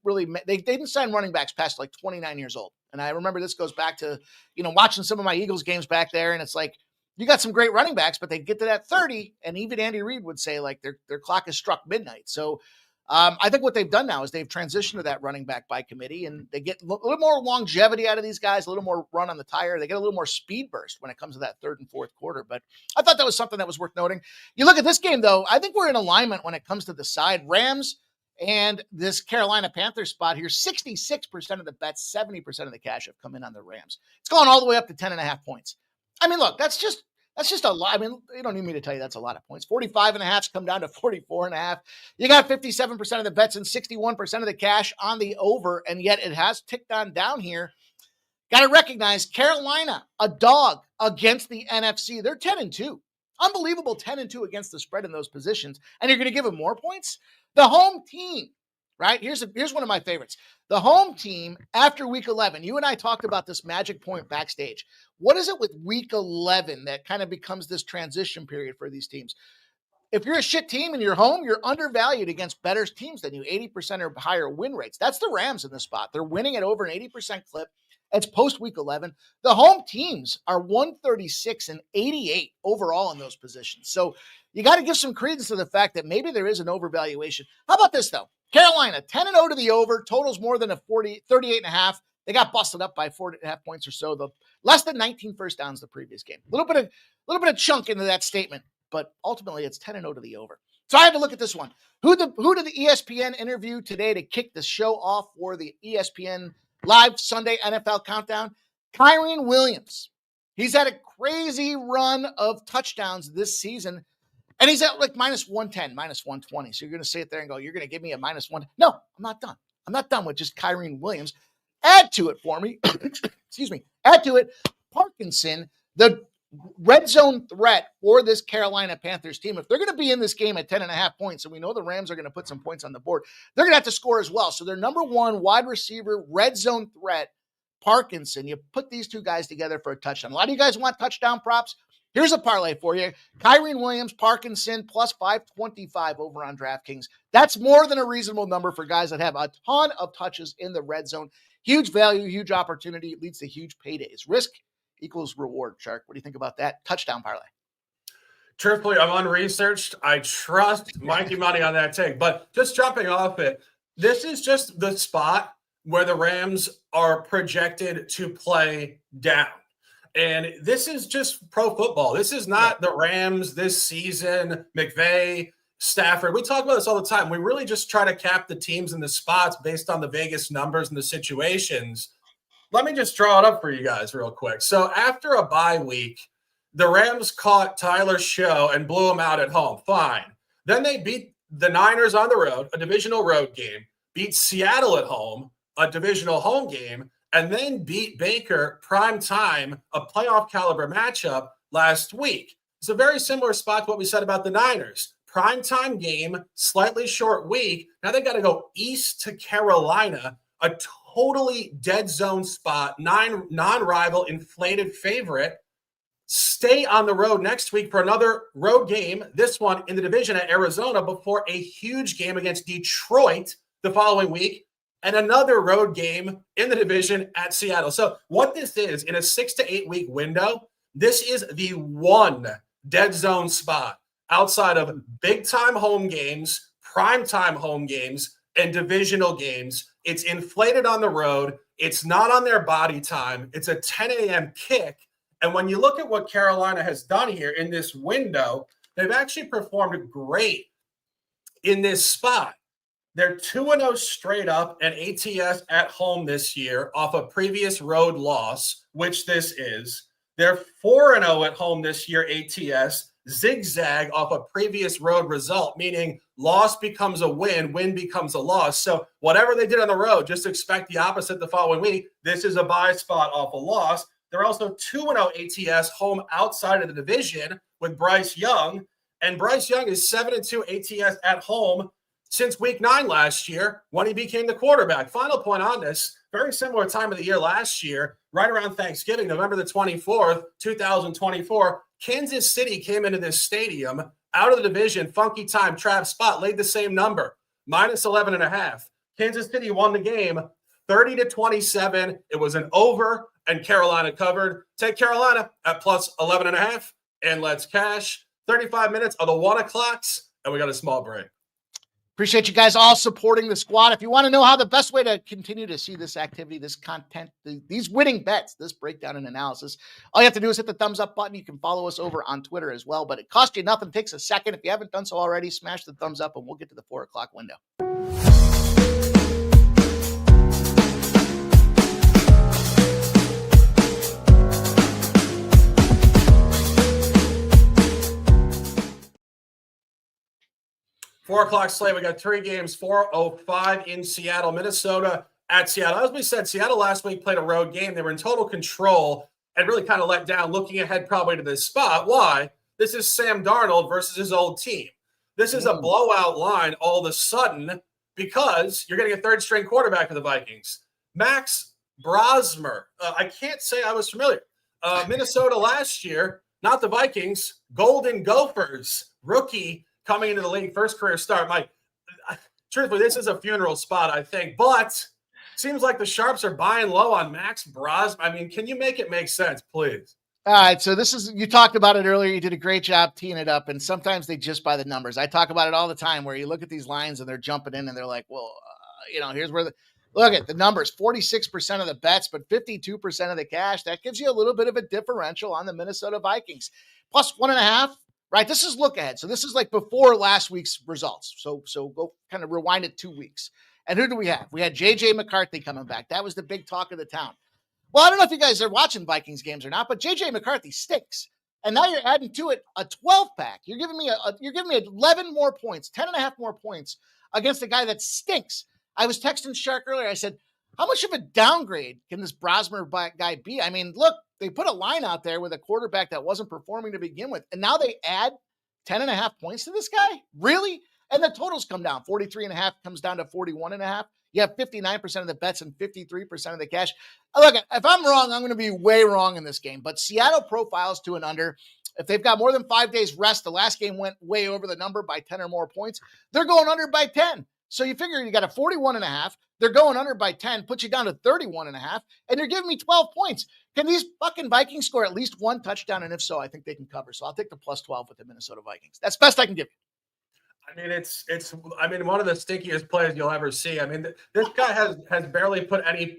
really, they didn't sign running backs past like 29 years old. And I remember this goes back to, watching some of my Eagles games back there. And it's like, you got some great running backs, but they get to that 30, and even Andy Reid would say like their clock has struck midnight. So I think what they've done now is they've transitioned to that running back by committee, and they get a little more longevity out of these guys, a little more run on the tire. They get a little more speed burst when it comes to that third and fourth quarter. But I thought that was something that was worth noting. You look at this game, though, I think we're in alignment when it comes to the side. Rams and this Carolina Panthers spot here, 66% of the bets, 70% of the cash have come in on the Rams. It's gone all the way up to 10.5 points. I mean, look, that's just a lot. I mean, you don't need me to tell you that's a lot of points. 45.5's come down to 44.5. You got 57% of the bets and 61% of the cash on the over, and yet it has ticked on down here. Got to recognize Carolina, a dog against the NFC. They're 10-2. Unbelievable 10-2 against the spread in those positions. And you're going to give them more points? The home team, right? Here's one of my favorites. The home team after week 11. You and I talked about this magic point backstage. What is it with week 11 that kind of becomes this transition period for these teams? If you're a shit team and you're home, you're undervalued against better teams than you, 80% or higher win rates. That's the Rams in this spot. They're winning at over an 80% clip. It's post week 11. The home teams are 136 and 88 overall in those positions. So you got to give some credence to the fact that maybe there is an overvaluation. How about this though? Carolina 10-0 to the over, totals more than 38.5. They got busted up by 4.5 points or so. The less than 19 first downs the previous game. A little bit of chunk into that statement, but ultimately it's 10-0 to the over. So I had to look at this one. Who did the ESPN interview today to kick the show off for the ESPN Live Sunday NFL Countdown? Kyren Williams. He's had a crazy run of touchdowns this season, and he's at like minus 110, minus 120. So you're going to sit there and go, you're going to give me a minus one. No, I'm not done. I'm not done with just Kyren Williams. Add to it for me. Excuse me. Add to it Parkinson, the red zone threat for this Carolina Panthers team. If they're going to be in this game at 10.5 points, and we know the Rams are going to put some points on the board, they're going to have to score as well. So their number one wide receiver, red zone threat, Parkinson. You put these two guys together for a touchdown. A lot of you guys want touchdown props. Here's a parlay for you. Kyren Williams, Parkinson, plus 525 over on DraftKings. That's more than a reasonable number for guys that have a ton of touches in the red zone. Huge value, huge opportunity. It leads to huge paydays. Risk equals reward, Shark. What do you think about that? Touchdown parlay. Truthfully, I'm unresearched. I trust Mikey money on that take. But just jumping off it, this is just the spot where the Rams are projected to play down. And this is just pro football. This is not the Rams this season, McVay, Stafford. We talk about this all the time. We really just try to cap the teams and the spots based on the Vegas numbers and the situations. Let me just draw it up for you guys real quick. So after a bye week, the Rams caught Tyler's show and blew him out at home. Fine. Then they beat the Niners on the road, a divisional road game, beat Seattle at home, a divisional home game, and then beat Baker prime time, a playoff caliber matchup last week. It's a very similar spot to what we said about the Niners. Prime time game, slightly short week. Now they got to go east to Carolina, a totally dead zone spot, non-rival inflated favorite. Stay on the road next week for another road game, this one in the division at Arizona, before a huge game against Detroit the following week, and another road game in the division at Seattle. So what this is, in a 6 to 8 week window, this is the one dead zone spot outside of big-time home games, prime-time home games, and divisional games. It's inflated on the road. It's not on their body time. It's a 10 a.m. kick. And when you look at what Carolina has done here in this window, they've actually performed great in this spot. They're 2-0 straight up and ATS at home this year off a previous road loss, which this is. They're 4-0 at home this year, ATS, zigzag off a previous road result, meaning loss becomes a win, win becomes a loss. So whatever they did on the road, just expect the opposite the following week. This is a buy spot off a loss. They're also 2-0 ATS home outside of the division with Bryce Young. And Bryce Young is 7-2 ATS at home since week 9 last year when he became the quarterback. Final point on this, very similar time of the year last year, right around Thanksgiving, November the 24th, 2024, Kansas City came into this stadium out of the division, funky time, trap spot, laid the same number, minus 11.5. Kansas City won the game 30-27. It was an over, and Carolina covered. Take Carolina at plus 11.5, and let's cash. 35 minutes of the 1 o'clocks, and we got a small break. Appreciate you guys all supporting the squad. If you want to know how the best way to continue to see this activity, this content, these winning bets, this breakdown and analysis, all you have to do is hit the thumbs up button. You can follow us over on Twitter as well, but it costs you nothing. It takes a second. If you haven't done so already, smash the thumbs up and we'll get to the 4 o'clock window. 4 o'clock slate. We got 3 games, 4:05 in Seattle, Minnesota at Seattle. As we said, Seattle last week played a road game. They were in total control and really kind of let down, looking ahead probably to this spot. Why? This is Sam Darnold versus his old team. This is a blowout line all of a sudden because you're getting a third-string quarterback for the Vikings. Max Brosmer. I can't say I was familiar. Minnesota last year, not the Vikings, Golden Gophers, rookie coming into the league, first career start. Mike, truthfully, this is a funeral spot, I think, but seems like the Sharps are buying low on Max Brosmer. I mean, can you make it make sense, please? All right, so this is, you talked about it earlier. You did a great job teeing it up, and sometimes they just buy the numbers. I talk about it all the time where you look at these lines and they're jumping in and they're like, well, here's where look at the numbers, 46% of the bets, but 52% of the cash. That gives you a little bit of a differential on the Minnesota Vikings. Plus 1.5. Right, this is look ahead. So this is like before last week's results. So go kind of rewind it 2 weeks. And who do we have? We had J.J. McCarthy coming back. That was the big talk of the town. Well, I don't know if you guys are watching Vikings games or not, but J.J. McCarthy stinks. And now you're adding to it a 12-pack. You're giving me 11 more points, 10.5 more points against a guy that stinks. I was texting Shark earlier. I said, how much of a downgrade can this Brosmer guy be? I mean, look, they put a line out there with a quarterback that wasn't performing to begin with, and now they add 10.5 points to this guy? Really? And the totals come down. 43.5 comes down to 41.5. You have 59% of the bets and 53% of the cash. Look, if I'm wrong, I'm going to be way wrong in this game, but Seattle profiles to an under. If they've got more than 5 days rest, the last game went way over the number by 10 or more points. They're going under by 10. So you figure you got a 41.5. They're going under by 10, puts you down to 31.5, and you're giving me 12 points. Can these fucking Vikings score at least one touchdown? And if so, I think they can cover. So I'll take the plus 12 with the Minnesota Vikings. That's best I can give you. I mean, it's one of the stinkiest plays you'll ever see. I mean, this guy has barely put any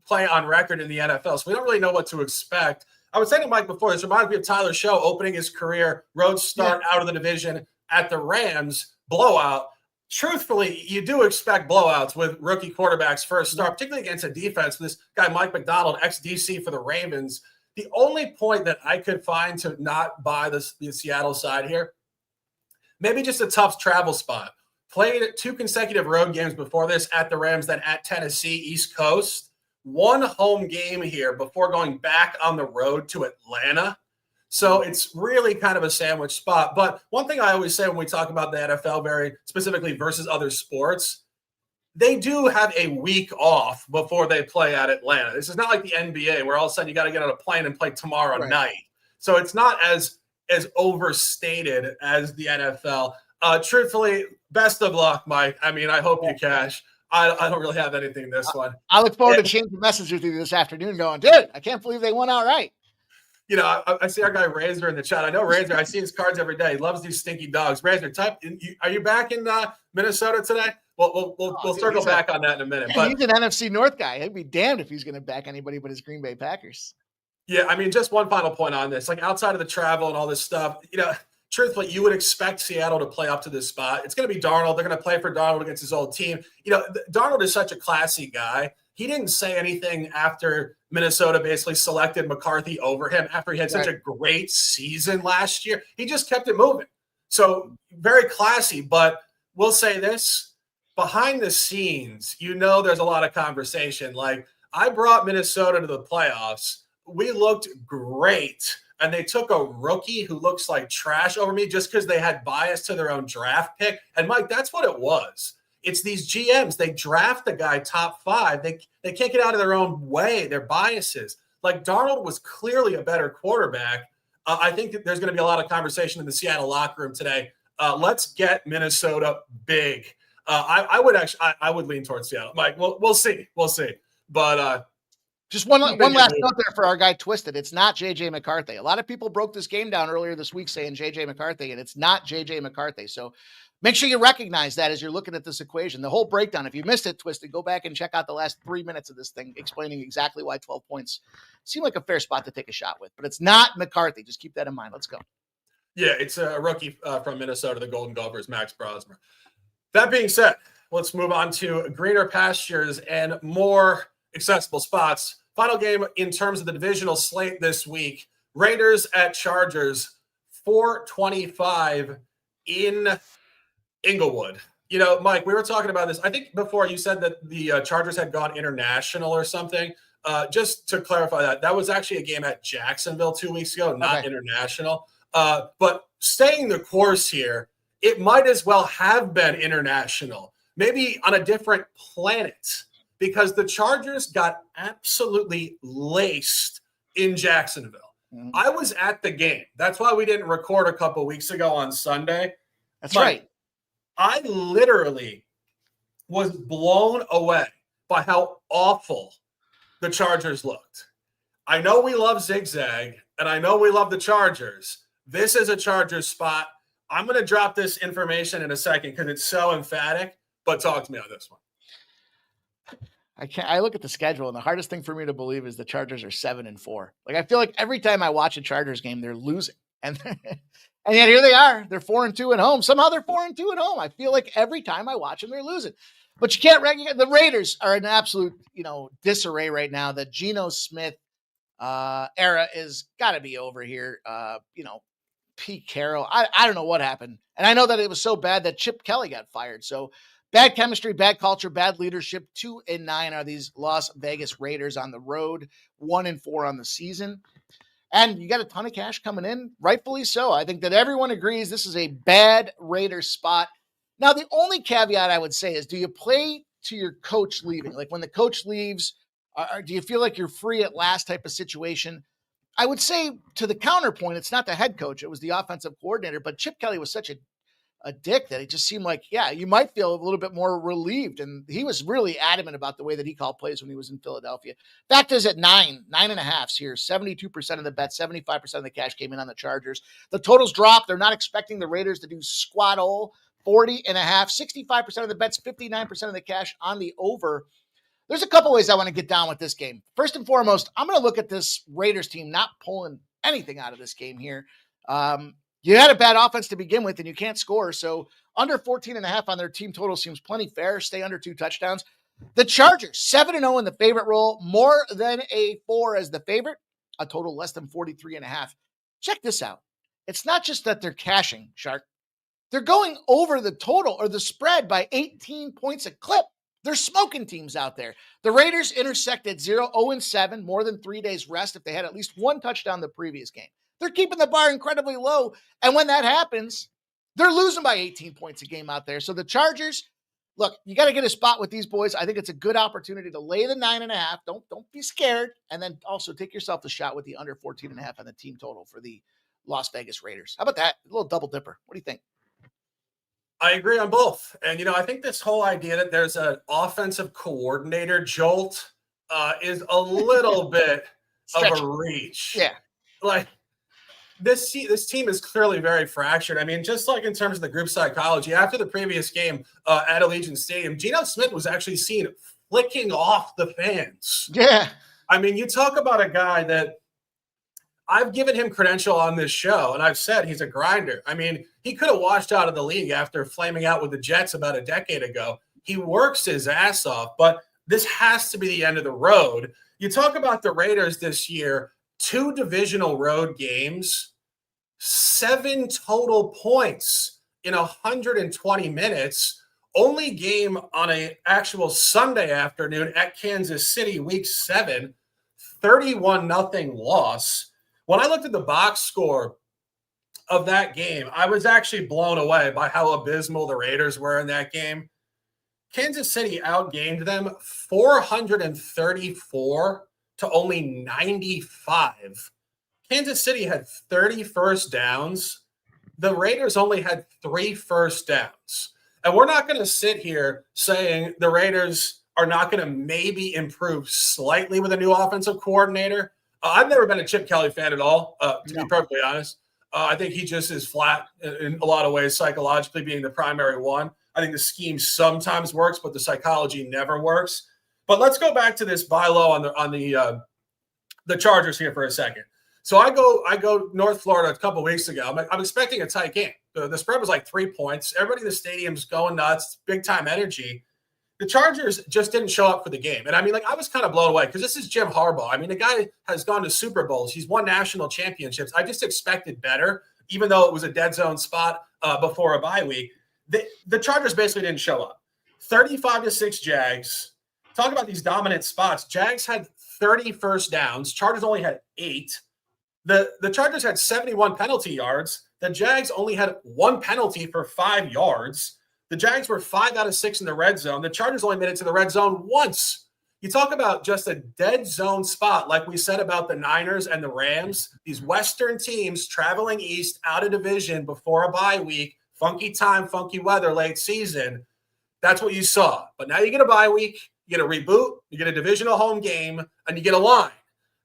play on record in the NFL, so we don't really know what to expect. I was saying to Mike before, this reminds me of Tyler Show opening his career, road start out of the division at the Rams, blowout. Truthfully, you do expect blowouts with rookie quarterbacks first start, particularly against a defense. This guy, Mike McDonald, ex-DC for the Ravens. The only point that I could find to not buy the Seattle side here, maybe just a tough travel spot. Played 2 consecutive road games before this at the Rams, then at Tennessee, East Coast. 1 home game here before going back on the road to Atlanta. So it's really kind of a sandwich spot. But one thing I always say when we talk about the NFL very specifically versus other sports, they do have a week off before they play at Atlanta. This is not like the NBA where all of a sudden you got to get on a plane and play tomorrow night. So it's not as overstated as the NFL. Truthfully, best of luck, Mike. I mean, I hope you cash. I don't really have anything this one. I look forward to changing messages with you this afternoon going, dude, I can't believe they won outright. You know, I see our guy Razor in the chat. I know Razor. I see his cards every day. He loves these stinky dogs. Razor, are you back in Minnesota today? We'll circle back on that in a minute. But he's an NFC North guy. He'd be damned if he's going to back anybody but his Green Bay Packers. Yeah, I mean, just one final point on this. Like outside of the travel and all this stuff, you know, truthfully, you would expect Seattle to play up to this spot. It's going to be Darnold. They're going to play for Darnold against his old team. You know, Darnold is such a classy guy. He didn't say anything after Minnesota basically selected McCarthy over him after he had such a great season last year. He just kept it moving. So very classy, but we'll say this, behind the scenes, you know, there's a lot of conversation. Like I brought Minnesota to the playoffs. We looked great and they took a rookie who looks like trash over me just because they had bias to their own draft pick. And Mike, that's what it was. It's these GMs. They draft the guy top 5. They can't get out of their own way, their biases. Like Darnold was clearly a better quarterback. I think that there's going to be a lot of conversation in the Seattle locker room today. Let's get Minnesota big. I would lean towards Seattle. Mike, we'll see. We'll see. But just one last note there for our guy Twisted. It's not J.J. McCarthy. A lot of people broke this game down earlier this week saying J.J. McCarthy, and it's not J.J. McCarthy. So make sure you recognize that as you're looking at this equation. The whole breakdown, if you missed it, Twisted, go back and check out the last 3 minutes of this thing explaining exactly why 12 points seem like a fair spot to take a shot with. But it's not McCarthy. Just keep that in mind. Let's go. Yeah, it's a rookie from Minnesota, the Golden Gophers, Max Brosmer. That being said, let's move on to greener pastures and more accessible spots. Final game in terms of the divisional slate this week, Raiders at Chargers, 425 in Inglewood. You know, Mike, we were talking about this. I think before you said that the Chargers had gone international or something. Just to clarify that was actually a game at Jacksonville 2 weeks ago, not international. But staying the course here, it might as well have been international, maybe on a different planet, because the Chargers got absolutely laced in Jacksonville. Mm-hmm. I was at the game. That's why we didn't record a couple weeks ago on Sunday. That's right. I literally was blown away by how awful the Chargers looked. I know we love zigzag, and I know we love the Chargers. This is a Chargers spot. I'm going to drop this information in a second because it's so emphatic, but talk to me on this one. I look at the schedule, and the hardest thing for me to believe is the Chargers are 7-4. Like, I feel like every time I watch a Chargers game, they're losing. And yet here they are. They're 4-2 at home. Somehow they're 4-2 at home. I feel like every time I watch them, they're losing. But you can't recognize the Raiders are in absolute, disarray right now. The Geno Smith era is got to be over here. Pete Carroll. I don't know what happened. And I know that it was so bad that Chip Kelly got fired. So bad chemistry, bad culture, bad leadership. 2-9 are these Las Vegas Raiders on the road, 1-4 on the season. And you got a ton of cash coming in, rightfully so. I think that everyone agrees this is a bad Raiders spot. Now, the only caveat I would say is, do you play to your coach leaving? Like when the coach leaves, do you feel like you're free at last type of situation? I would say to the counterpoint, it's not the head coach. It was the offensive coordinator. But Chip Kelly was such a dick that it just seemed like, yeah, you might feel a little bit more relieved. And he was really adamant about the way that he called plays when he was in Philadelphia. Fact is at 9.5 here, 72% of the bets, 75% of the cash came in on the Chargers. The totals dropped. They're not expecting the Raiders to do squat all. 40.5, 65% of the bets, 59% of the cash on the over. There's a couple ways I want to get down with this game. First and foremost, I'm going to look at this Raiders team not pulling anything out of this game here. You had a bad offense to begin with, and you can't score. So under 14.5 on their team total seems plenty fair. Stay under 2 touchdowns. The Chargers, 7-0 in the favorite role, more than a 4 as the favorite, a total less than 43.5. Check this out. It's not just that they're cashing, Shark. They're going over the total or the spread by 18 points a clip. They're smoking teams out there. The Raiders intersected 0-7, more than 3 days rest if they had at least one touchdown the previous game. They're keeping the bar incredibly low. And when that happens, they're losing by 18 points a game out there. So the Chargers, look, you got to get a spot with these boys. I think it's a good opportunity to lay the 9.5. Don't be scared. And then also take yourself a shot with the under 14.5 on the team total for the Las Vegas Raiders. How about that? A little double dipper. What do you think? I agree on both. And, I think this whole idea that there's an offensive coordinator jolt is a little bit of a reach. Yeah. Like this team is clearly very fractured. I mean, just like in terms of the group psychology, after the previous game at Allegiant Stadium, Geno Smith was actually seen flicking off the fans. Yeah. I mean, you talk about a guy that I've given him credential on this show, and I've said he's a grinder. I mean, he could have washed out of the league after flaming out with the Jets about a decade ago. He works his ass off, but this has to be the end of the road. You talk about the Raiders this year, 2 divisional road games, 7 total points in 120 minutes, only game on an actual Sunday afternoon at Kansas City, week 7, 31-0 loss. When I looked at the box score of that game, I was actually blown away by how abysmal the Raiders were in that game. Kansas City outgained them 434 to only 95. Kansas City had 30 first downs. The Raiders only had 3 first downs. And we're not going to sit here saying the Raiders are not going to maybe improve slightly with a new offensive coordinator. I've never been a Chip Kelly fan at all, to be perfectly honest. I think he just is flat in a lot of ways, psychologically being the primary one. I think the scheme sometimes works, but the psychology never works. But let's go back to this buy low on the Chargers here for a second. So I go North Florida a couple of weeks ago. I'm expecting a tight game. The spread was like 3 points. Everybody in the stadium's going nuts, big time energy. The Chargers just didn't show up for the game. And I mean, like, I was kind of blown away because this is Jim Harbaugh. I mean, the guy has gone to Super Bowls. He's won national championships. I just expected better, even though it was a dead zone spot before a bye week. The Chargers basically didn't show up. 35-6 Jags. Talk about these dominant spots. Jags had 30 first downs. Chargers only had 8. The Chargers had 71 penalty yards. The Jags only had 1 penalty for 5 yards. The Jags were 5 out of 6 in the red zone. The Chargers only made it to the red zone once. You talk about just a dead zone spot, like we said about the Niners and the Rams. These Western teams traveling east out of division before a bye week, funky time, funky weather, late season. That's what you saw. But now you get a bye week, you get a reboot, you get a divisional home game, and you get a line.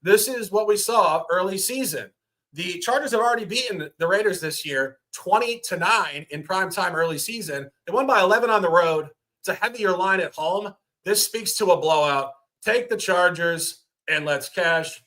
This is what we saw early season. The Chargers have already beaten the Raiders this year 20-9 in primetime early season. They won by 11 on the road. It's a heavier line at home. This speaks to a blowout. Take the Chargers and let's cash.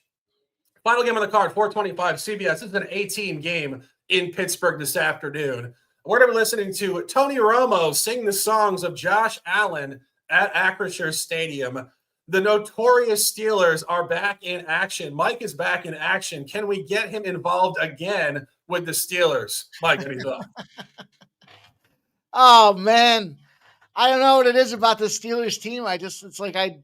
Final game on the card, 425 CBS. This is an 18 game in Pittsburgh this afternoon. We're going to be listening to Tony Romo sing the songs of Josh Allen at Acrisure Stadium. The notorious Steelers are back in action. Mike is back in action. Can we get him involved again with the Steelers? Mike, what do you thought? Oh, man. I don't know what it is about the Steelers team. It's like I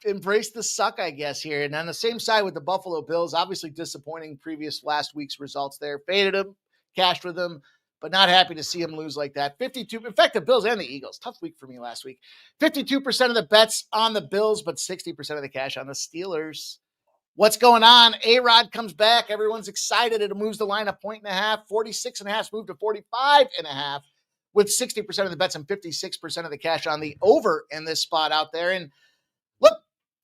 embrace the suck, I guess, here. And on the same side with the Buffalo Bills, obviously disappointing last week's results there. Faded them, cashed with them, but not happy to see him lose like that. 52, in fact, the Bills and the Eagles, tough week for me last week. 52% of the bets on the Bills, but 60% of the cash on the Steelers. What's going on? A-Rod comes back. Everyone's excited. It moves the line a 1.5. 46.5 moved to 45.5 with 60% of the bets and 56% of the cash on the over in this spot out there. And look,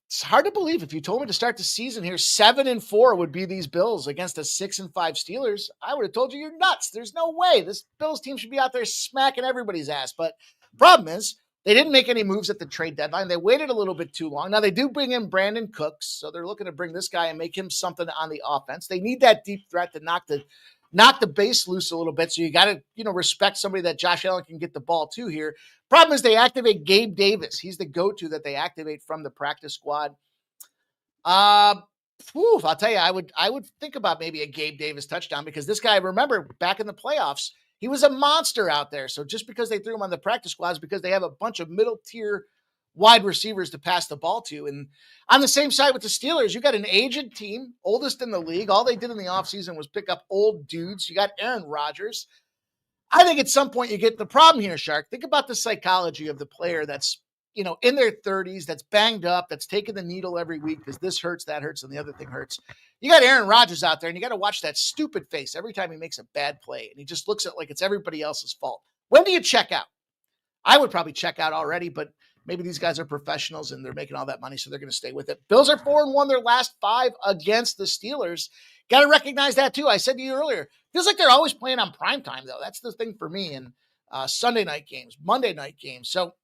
it's hard to believe if you told me to start the season here, 7-4 would be these Bills against a 6-5 Steelers. I would have told you you're nuts. There's no way this Bills team should be out there smacking everybody's ass. But problem is they didn't make any moves at the trade deadline. They waited a little bit too long. Now they do bring in Brandon Cooks, so they're looking to bring this guy and make him something on the offense. They need that deep threat to knock the base loose a little bit. So you got to, respect somebody that Josh Allen can get the ball to here. Problem is they activate Gabe Davis. He's the go-to that they activate from the practice squad. I'll tell you, I would think about maybe a Gabe Davis touchdown because this guy, remember back in the playoffs, he was a monster out there. So just because they threw him on the practice squad is because they have a bunch of middle tier wide receivers to pass the ball to. And on the same side with the Steelers, you got an aged team, oldest in the league. All they did in the offseason was pick up old dudes. You got Aaron Rodgers. I think at some point you get the problem here, Shark. Think about the psychology of the player that's, in their 30s, that's banged up, that's taking the needle every week because this hurts, that hurts, and the other thing hurts. You got Aaron Rodgers out there, and you got to watch that stupid face every time he makes a bad play, and he just looks at it like it's everybody else's fault. When do you check out? I would probably check out already, but maybe these guys are professionals and they're making all that money, so they're going to stay with it. Bills are 4-1 their last 5 against the Steelers. Got to recognize that too. I said to you earlier, feels like they're always playing on primetime though. That's the thing for me. And Sunday night games, Monday night games. So,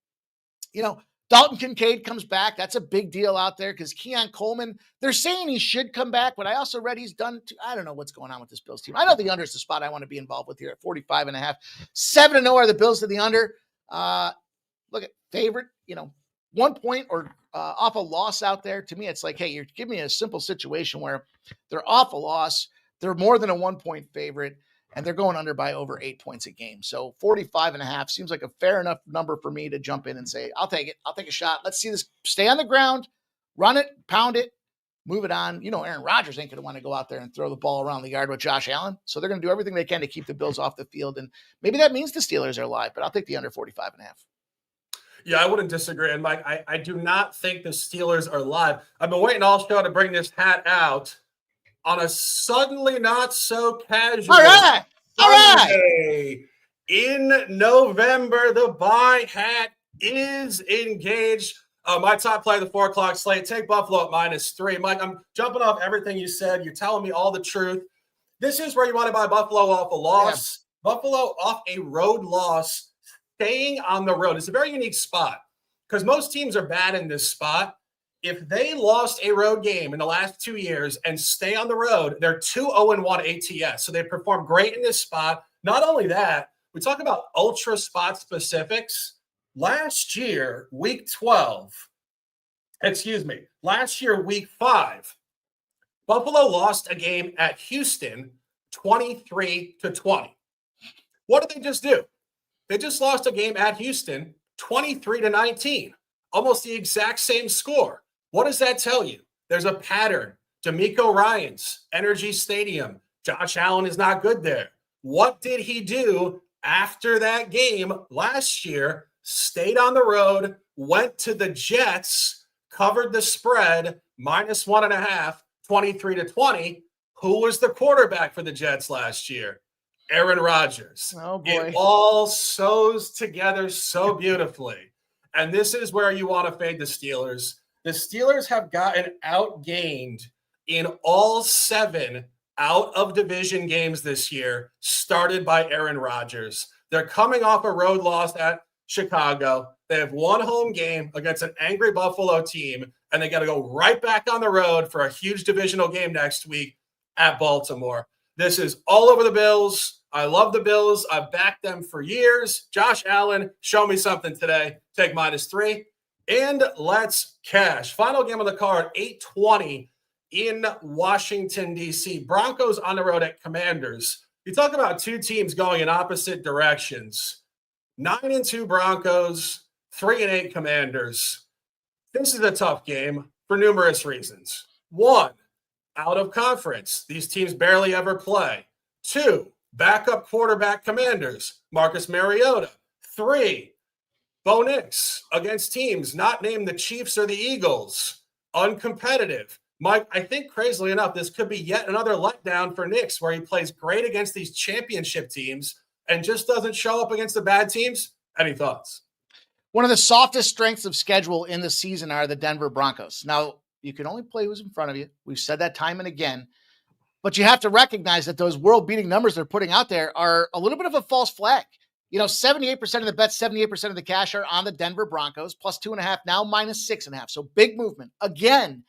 Dalton Kincaid comes back. That's a big deal out there because Keon Coleman, they're saying he should come back, but I also read he's done. I don't know what's going on with this Bills team. I know the under is the spot I want to be involved with here at 45.5. 7-0 are the Bills to the under. Look at favorite, 1 point or off a loss out there. To me, it's like, hey, you're giving me a simple situation where they're off a loss. They're more than a 1 point favorite, and they're going under by over 8 points a game. So 45.5 seems like a fair enough number for me to jump in and say, I'll take it. I'll take a shot. Let's see this stay on the ground, run it, pound it, move it on. You know, Aaron Rodgers ain't going to want to go out there and throw the ball around the yard with Josh Allen. So they're going to do everything they can to keep the Bills off the field. And maybe that means the Steelers are live, but I'll take the under 45.5. Yeah, I wouldn't disagree. And Mike, I do not think the Steelers are live. I've been waiting all show to bring this hat out on a suddenly not so casual All right. Sunday. In November, the buy hat is engaged. My top play of the 4 o'clock slate, take Buffalo at -3. Mike, I'm jumping off everything you said. You're telling me all the truth. This is where you want to buy Buffalo off a loss. Yeah. Buffalo off a road loss, staying on the road. It's a very unique spot because most teams are bad in this spot. If they lost a road game in the last 2 years and stay on the road, they're 2-0-1 ATS. So they perform great in this spot. Not only that, we talk about ultra spot specifics. Last year, week 5, Buffalo lost a game at Houston 23-20. What did they just do? They just lost a game at Houston 23-19, almost the exact same score. What does that tell you? There's a pattern. DeMeco Ryans, Energy Stadium. Josh Allen is not good there. What did he do after that game last year? Stayed on the road, went to the Jets, covered the spread, -1.5, 23-20. Who was the quarterback for the Jets last year? Aaron Rodgers. Oh, boy. It all sews together so beautifully. And this is where you want to fade the Steelers. The Steelers have gotten outgained in all 7 out-of-division games this year, started by Aaron Rodgers. They're coming off a road loss at Chicago. They have one home game against an angry Buffalo team, and they got to go right back on the road for a huge divisional game next week at Baltimore. This is all over the Bills. I love the Bills. I've backed them for years. Josh Allen, show me something today. Take -3. And let's cash. Final game on the card, 8:20 in Washington, D.C. Broncos on the road at Commanders. You talk about two teams going in opposite directions. 9-2 Broncos, 3-8 Commanders. This is a tough game for numerous reasons. 1, out of conference. These teams barely ever play. 2, backup quarterback Commanders, Marcus Mariota. 3, Bo Nix against teams not named the Chiefs or the Eagles. Uncompetitive. Mike, I think crazily enough, this could be yet another letdown for Nix where he plays great against these championship teams and just doesn't show up against the bad teams. Any thoughts? One of the softest strengths of schedule in the season are the Denver Broncos. Now, you can only play who's in front of you. We've said that time and again. But you have to recognize that those world-beating numbers they're putting out there are a little bit of a false flag. You know, 78% of the bets, 78% of the cash are on the Denver Broncos, +2.5, now -6.5. So big movement. Again,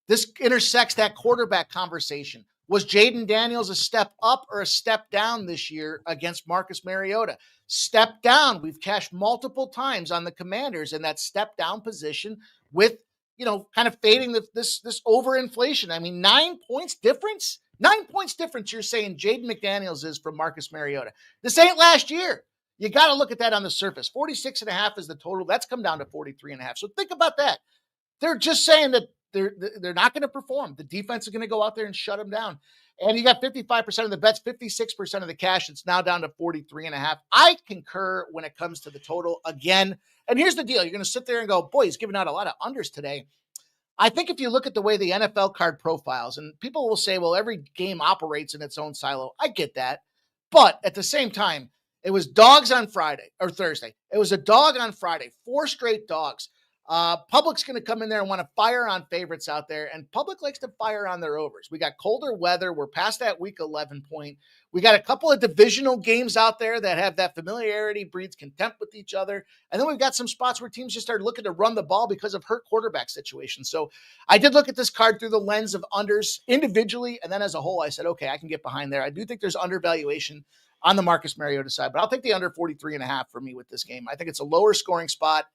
this intersects that quarterback conversation. Was Jaden Daniels a step up or a step down this year against Marcus Mariota? Step down. We've cashed multiple times on the Commanders in that step down position with, you know, kind of fading this overinflation. I mean, 9 points difference? 9 points difference you're saying Jaden McDaniels is from Marcus Mariota. This ain't last year. You got to look at that on the surface. 46.5 is the total. That's come down to 43.5. So think about that. They're just saying that they're not going to perform. The defense is going to go out there and shut them down. And you got 55% of the bets, 56% of the cash. It's now down to 43.5. I concur when it comes to the total again. And here's the deal. You're going to sit there and go, boy, he's giving out a lot of unders today. I think if you look at the way the NFL card profiles, and people will say, well, every game operates in its own silo. I get that. But at the same time, it was dogs on Friday or Thursday. It was a dog on Friday, 4 straight dogs. Public's going to come in there and want to fire on favorites out there, and public likes to fire on their overs. We got colder weather. We're past that week 11 point. We got a couple of divisional games out there that have that familiarity, breeds contempt with each other. And then we've got some spots where teams just started looking to run the ball because of hurt quarterback situations. So I did look at this card through the lens of unders individually. And then as a whole, I said, okay, I can get behind there. I do think there's undervaluation on the Marcus Mariota side, but I'll take the under 43.5 for me with this game. I think it's a lower scoring spot.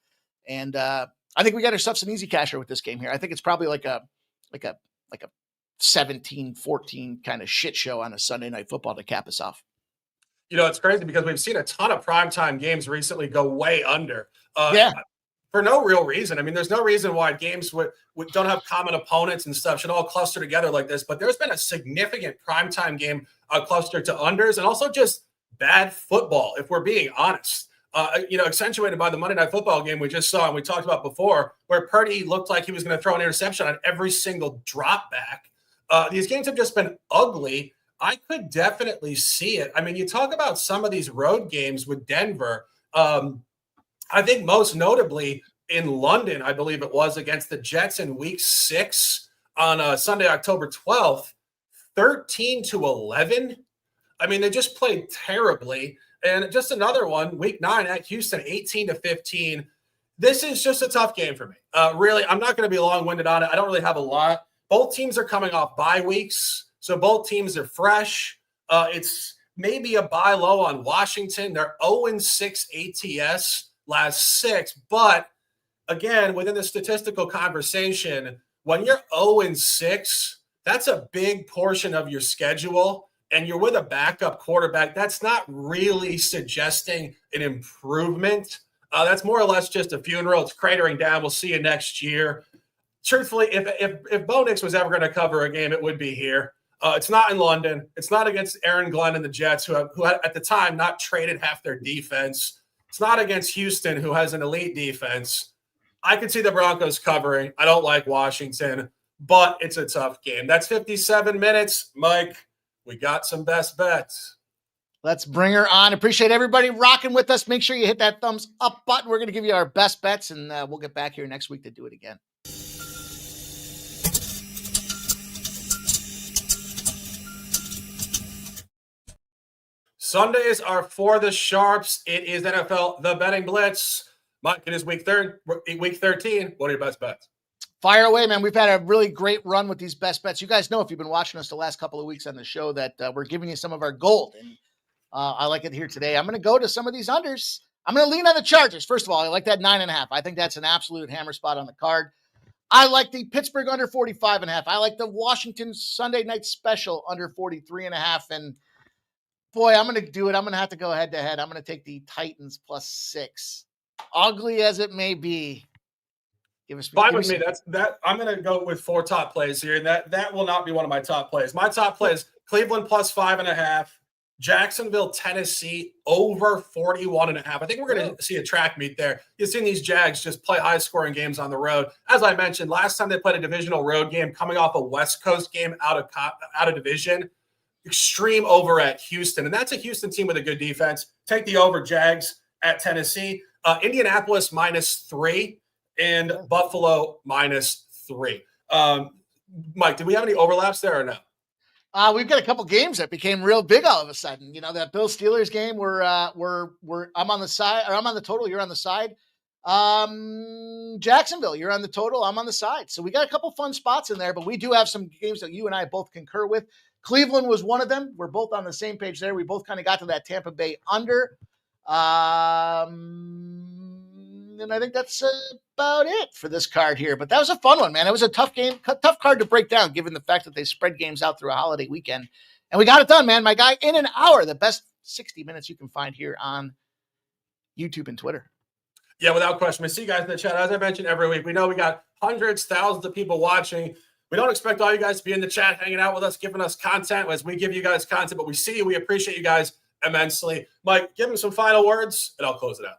And, I think we got ourselves an easy casher with this game here. I think it's probably like a 17-14 kind of shit show on a Sunday Night Football to cap us off. You know, it's crazy because we've seen a ton of primetime games recently go way under. Yeah. for no real reason. I mean, there's no reason why games don't have common opponents and stuff should all cluster together like this. But there's been a significant primetime game clustered to unders, and also just bad football, if we're being honest. Accentuated by the Monday Night Football game we just saw and we talked about before, where Purdy looked like he was going to throw an interception on every single drop back. These games have just been ugly. I could definitely see it. I mean, you talk about some of these road games with Denver. I think most notably in London, I believe it was against the Jets in week 6 on Sunday, October 12th, 13-11. I mean, they just played terribly. And just another one, week 9 at Houston, 18-15. This is just a tough game for me. Really, I'm not going to be long-winded on it. I don't really have a lot. Both teams are coming off bye weeks, so both teams are fresh. It's maybe a buy low on Washington. They're 0-6 ATS last 6. But, again, within the statistical conversation, when you're 0-6, that's a big portion of your schedule. And you're with a backup quarterback, that's not really suggesting an improvement. That's more or less just a funeral. It's cratering down. We'll see you next year. Truthfully, if Bo Nix was ever going to cover a game, it would be here. It's not in London. It's not against Aaron Glenn and the Jets, who had at the time not traded half their defense. It's not against Houston, who has an elite defense. I could see the Broncos covering. I don't like Washington, but it's a tough game. That's 57 minutes. Mike, we got some best bets. Let's bring her on. Appreciate everybody rocking with us. Make sure you hit that thumbs up button. We're going to give you our best bets, and we'll get back here next week to do it again. Sundays are for the sharps. It is NFL, the Betting Blitz. Mike, it is week 13. What are your best bets? Fire away, man. We've had a really great run with these best bets. You guys know, if you've been watching us the last couple of weeks on the show, that we're giving you some of our gold. And I like it here today. I'm going to go to some of these unders. I'm going to lean on the Chargers. First of all, I like that 9.5. I think that's an absolute hammer spot on the card. I like the Pittsburgh under 45.5. I like the Washington Sunday night special under 43.5. And boy, I'm going to do it. I'm going to have to go head to head. I'm going to take the Titans +6. Ugly as it may be. Fine with me. That I'm going to go with 4 top plays here, and that will not be one of my top plays. My top play is Cleveland +5.5, Jacksonville, Tennessee over 41.5. I think we're going to see a track meet there. You've seen these Jags just play high-scoring games on the road. As I mentioned, last time they played a divisional road game, coming off a West Coast game out of division, extreme over at Houston, and that's a Houston team with a good defense. Take the over Jags at Tennessee. Indianapolis -3. And Buffalo -3. Mike, did we have any overlaps there or no? We've got a couple games that became real big all of a sudden. You know, that Bills Steelers game where I'm on the side, or I'm on the total, you're on the side. Jacksonville, you're on the total, I'm on the side. So we got a couple fun spots in there, but we do have some games that you and I both concur with. Cleveland was one of them. We're both on the same page there. We both kind of got to that Tampa Bay under. And I think that's about it for this card here. But that was a fun one, man. It was a tough game, tough card to break down, given the fact that they spread games out through a holiday weekend. And we got it done, man. My guy, in an hour, the best 60 minutes you can find here on YouTube and Twitter. Yeah, without question. I see you guys in the chat. As I mentioned every week, we know we got hundreds, thousands of people watching. We don't expect all you guys to be in the chat, hanging out with us, giving us content as we give you guys content. But we see you. We appreciate you guys immensely. Mike, give them some final words, and I'll close it out.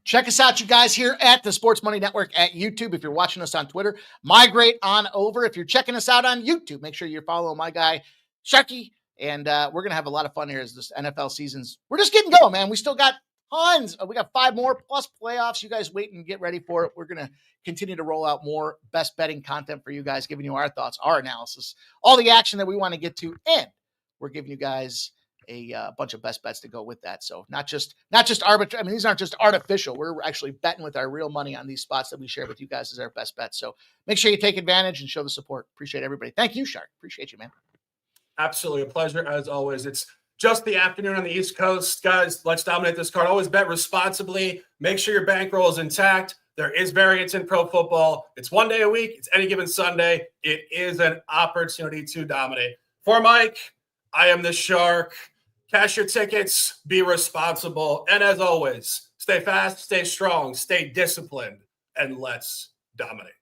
Check us out, you guys, here at the Sports Money Network at YouTube. If you're watching us on Twitter, migrate on over. If you're checking us out on YouTube, make sure you're following my guy, Sharky. And we're going to have a lot of fun here as this NFL season's. We're just getting going, man. We still got tons. We got 5 more plus playoffs. You guys wait and get ready for it. We're going to continue to roll out more best betting content for you guys, giving you our thoughts, our analysis, all the action that we want to get to. And we're giving you guys a bunch of best bets to go with that. So not just arbitrary. I mean, these aren't just artificial. We're actually betting with our real money on these spots that we share with you guys as our best bets. So make sure you take advantage and show the support. Appreciate everybody. Thank you, Shark. Appreciate you, man. Absolutely a pleasure as always. It's just the afternoon on the East Coast, guys. Let's dominate this card. Always bet responsibly. Make sure your bankroll is intact. There is variance in pro football. It's one day a week. It's any given Sunday. It is an opportunity to dominate. For Mike, I am the Shark. Cash your tickets, be responsible, and as always, stay fast, stay strong, stay disciplined. and let's dominate.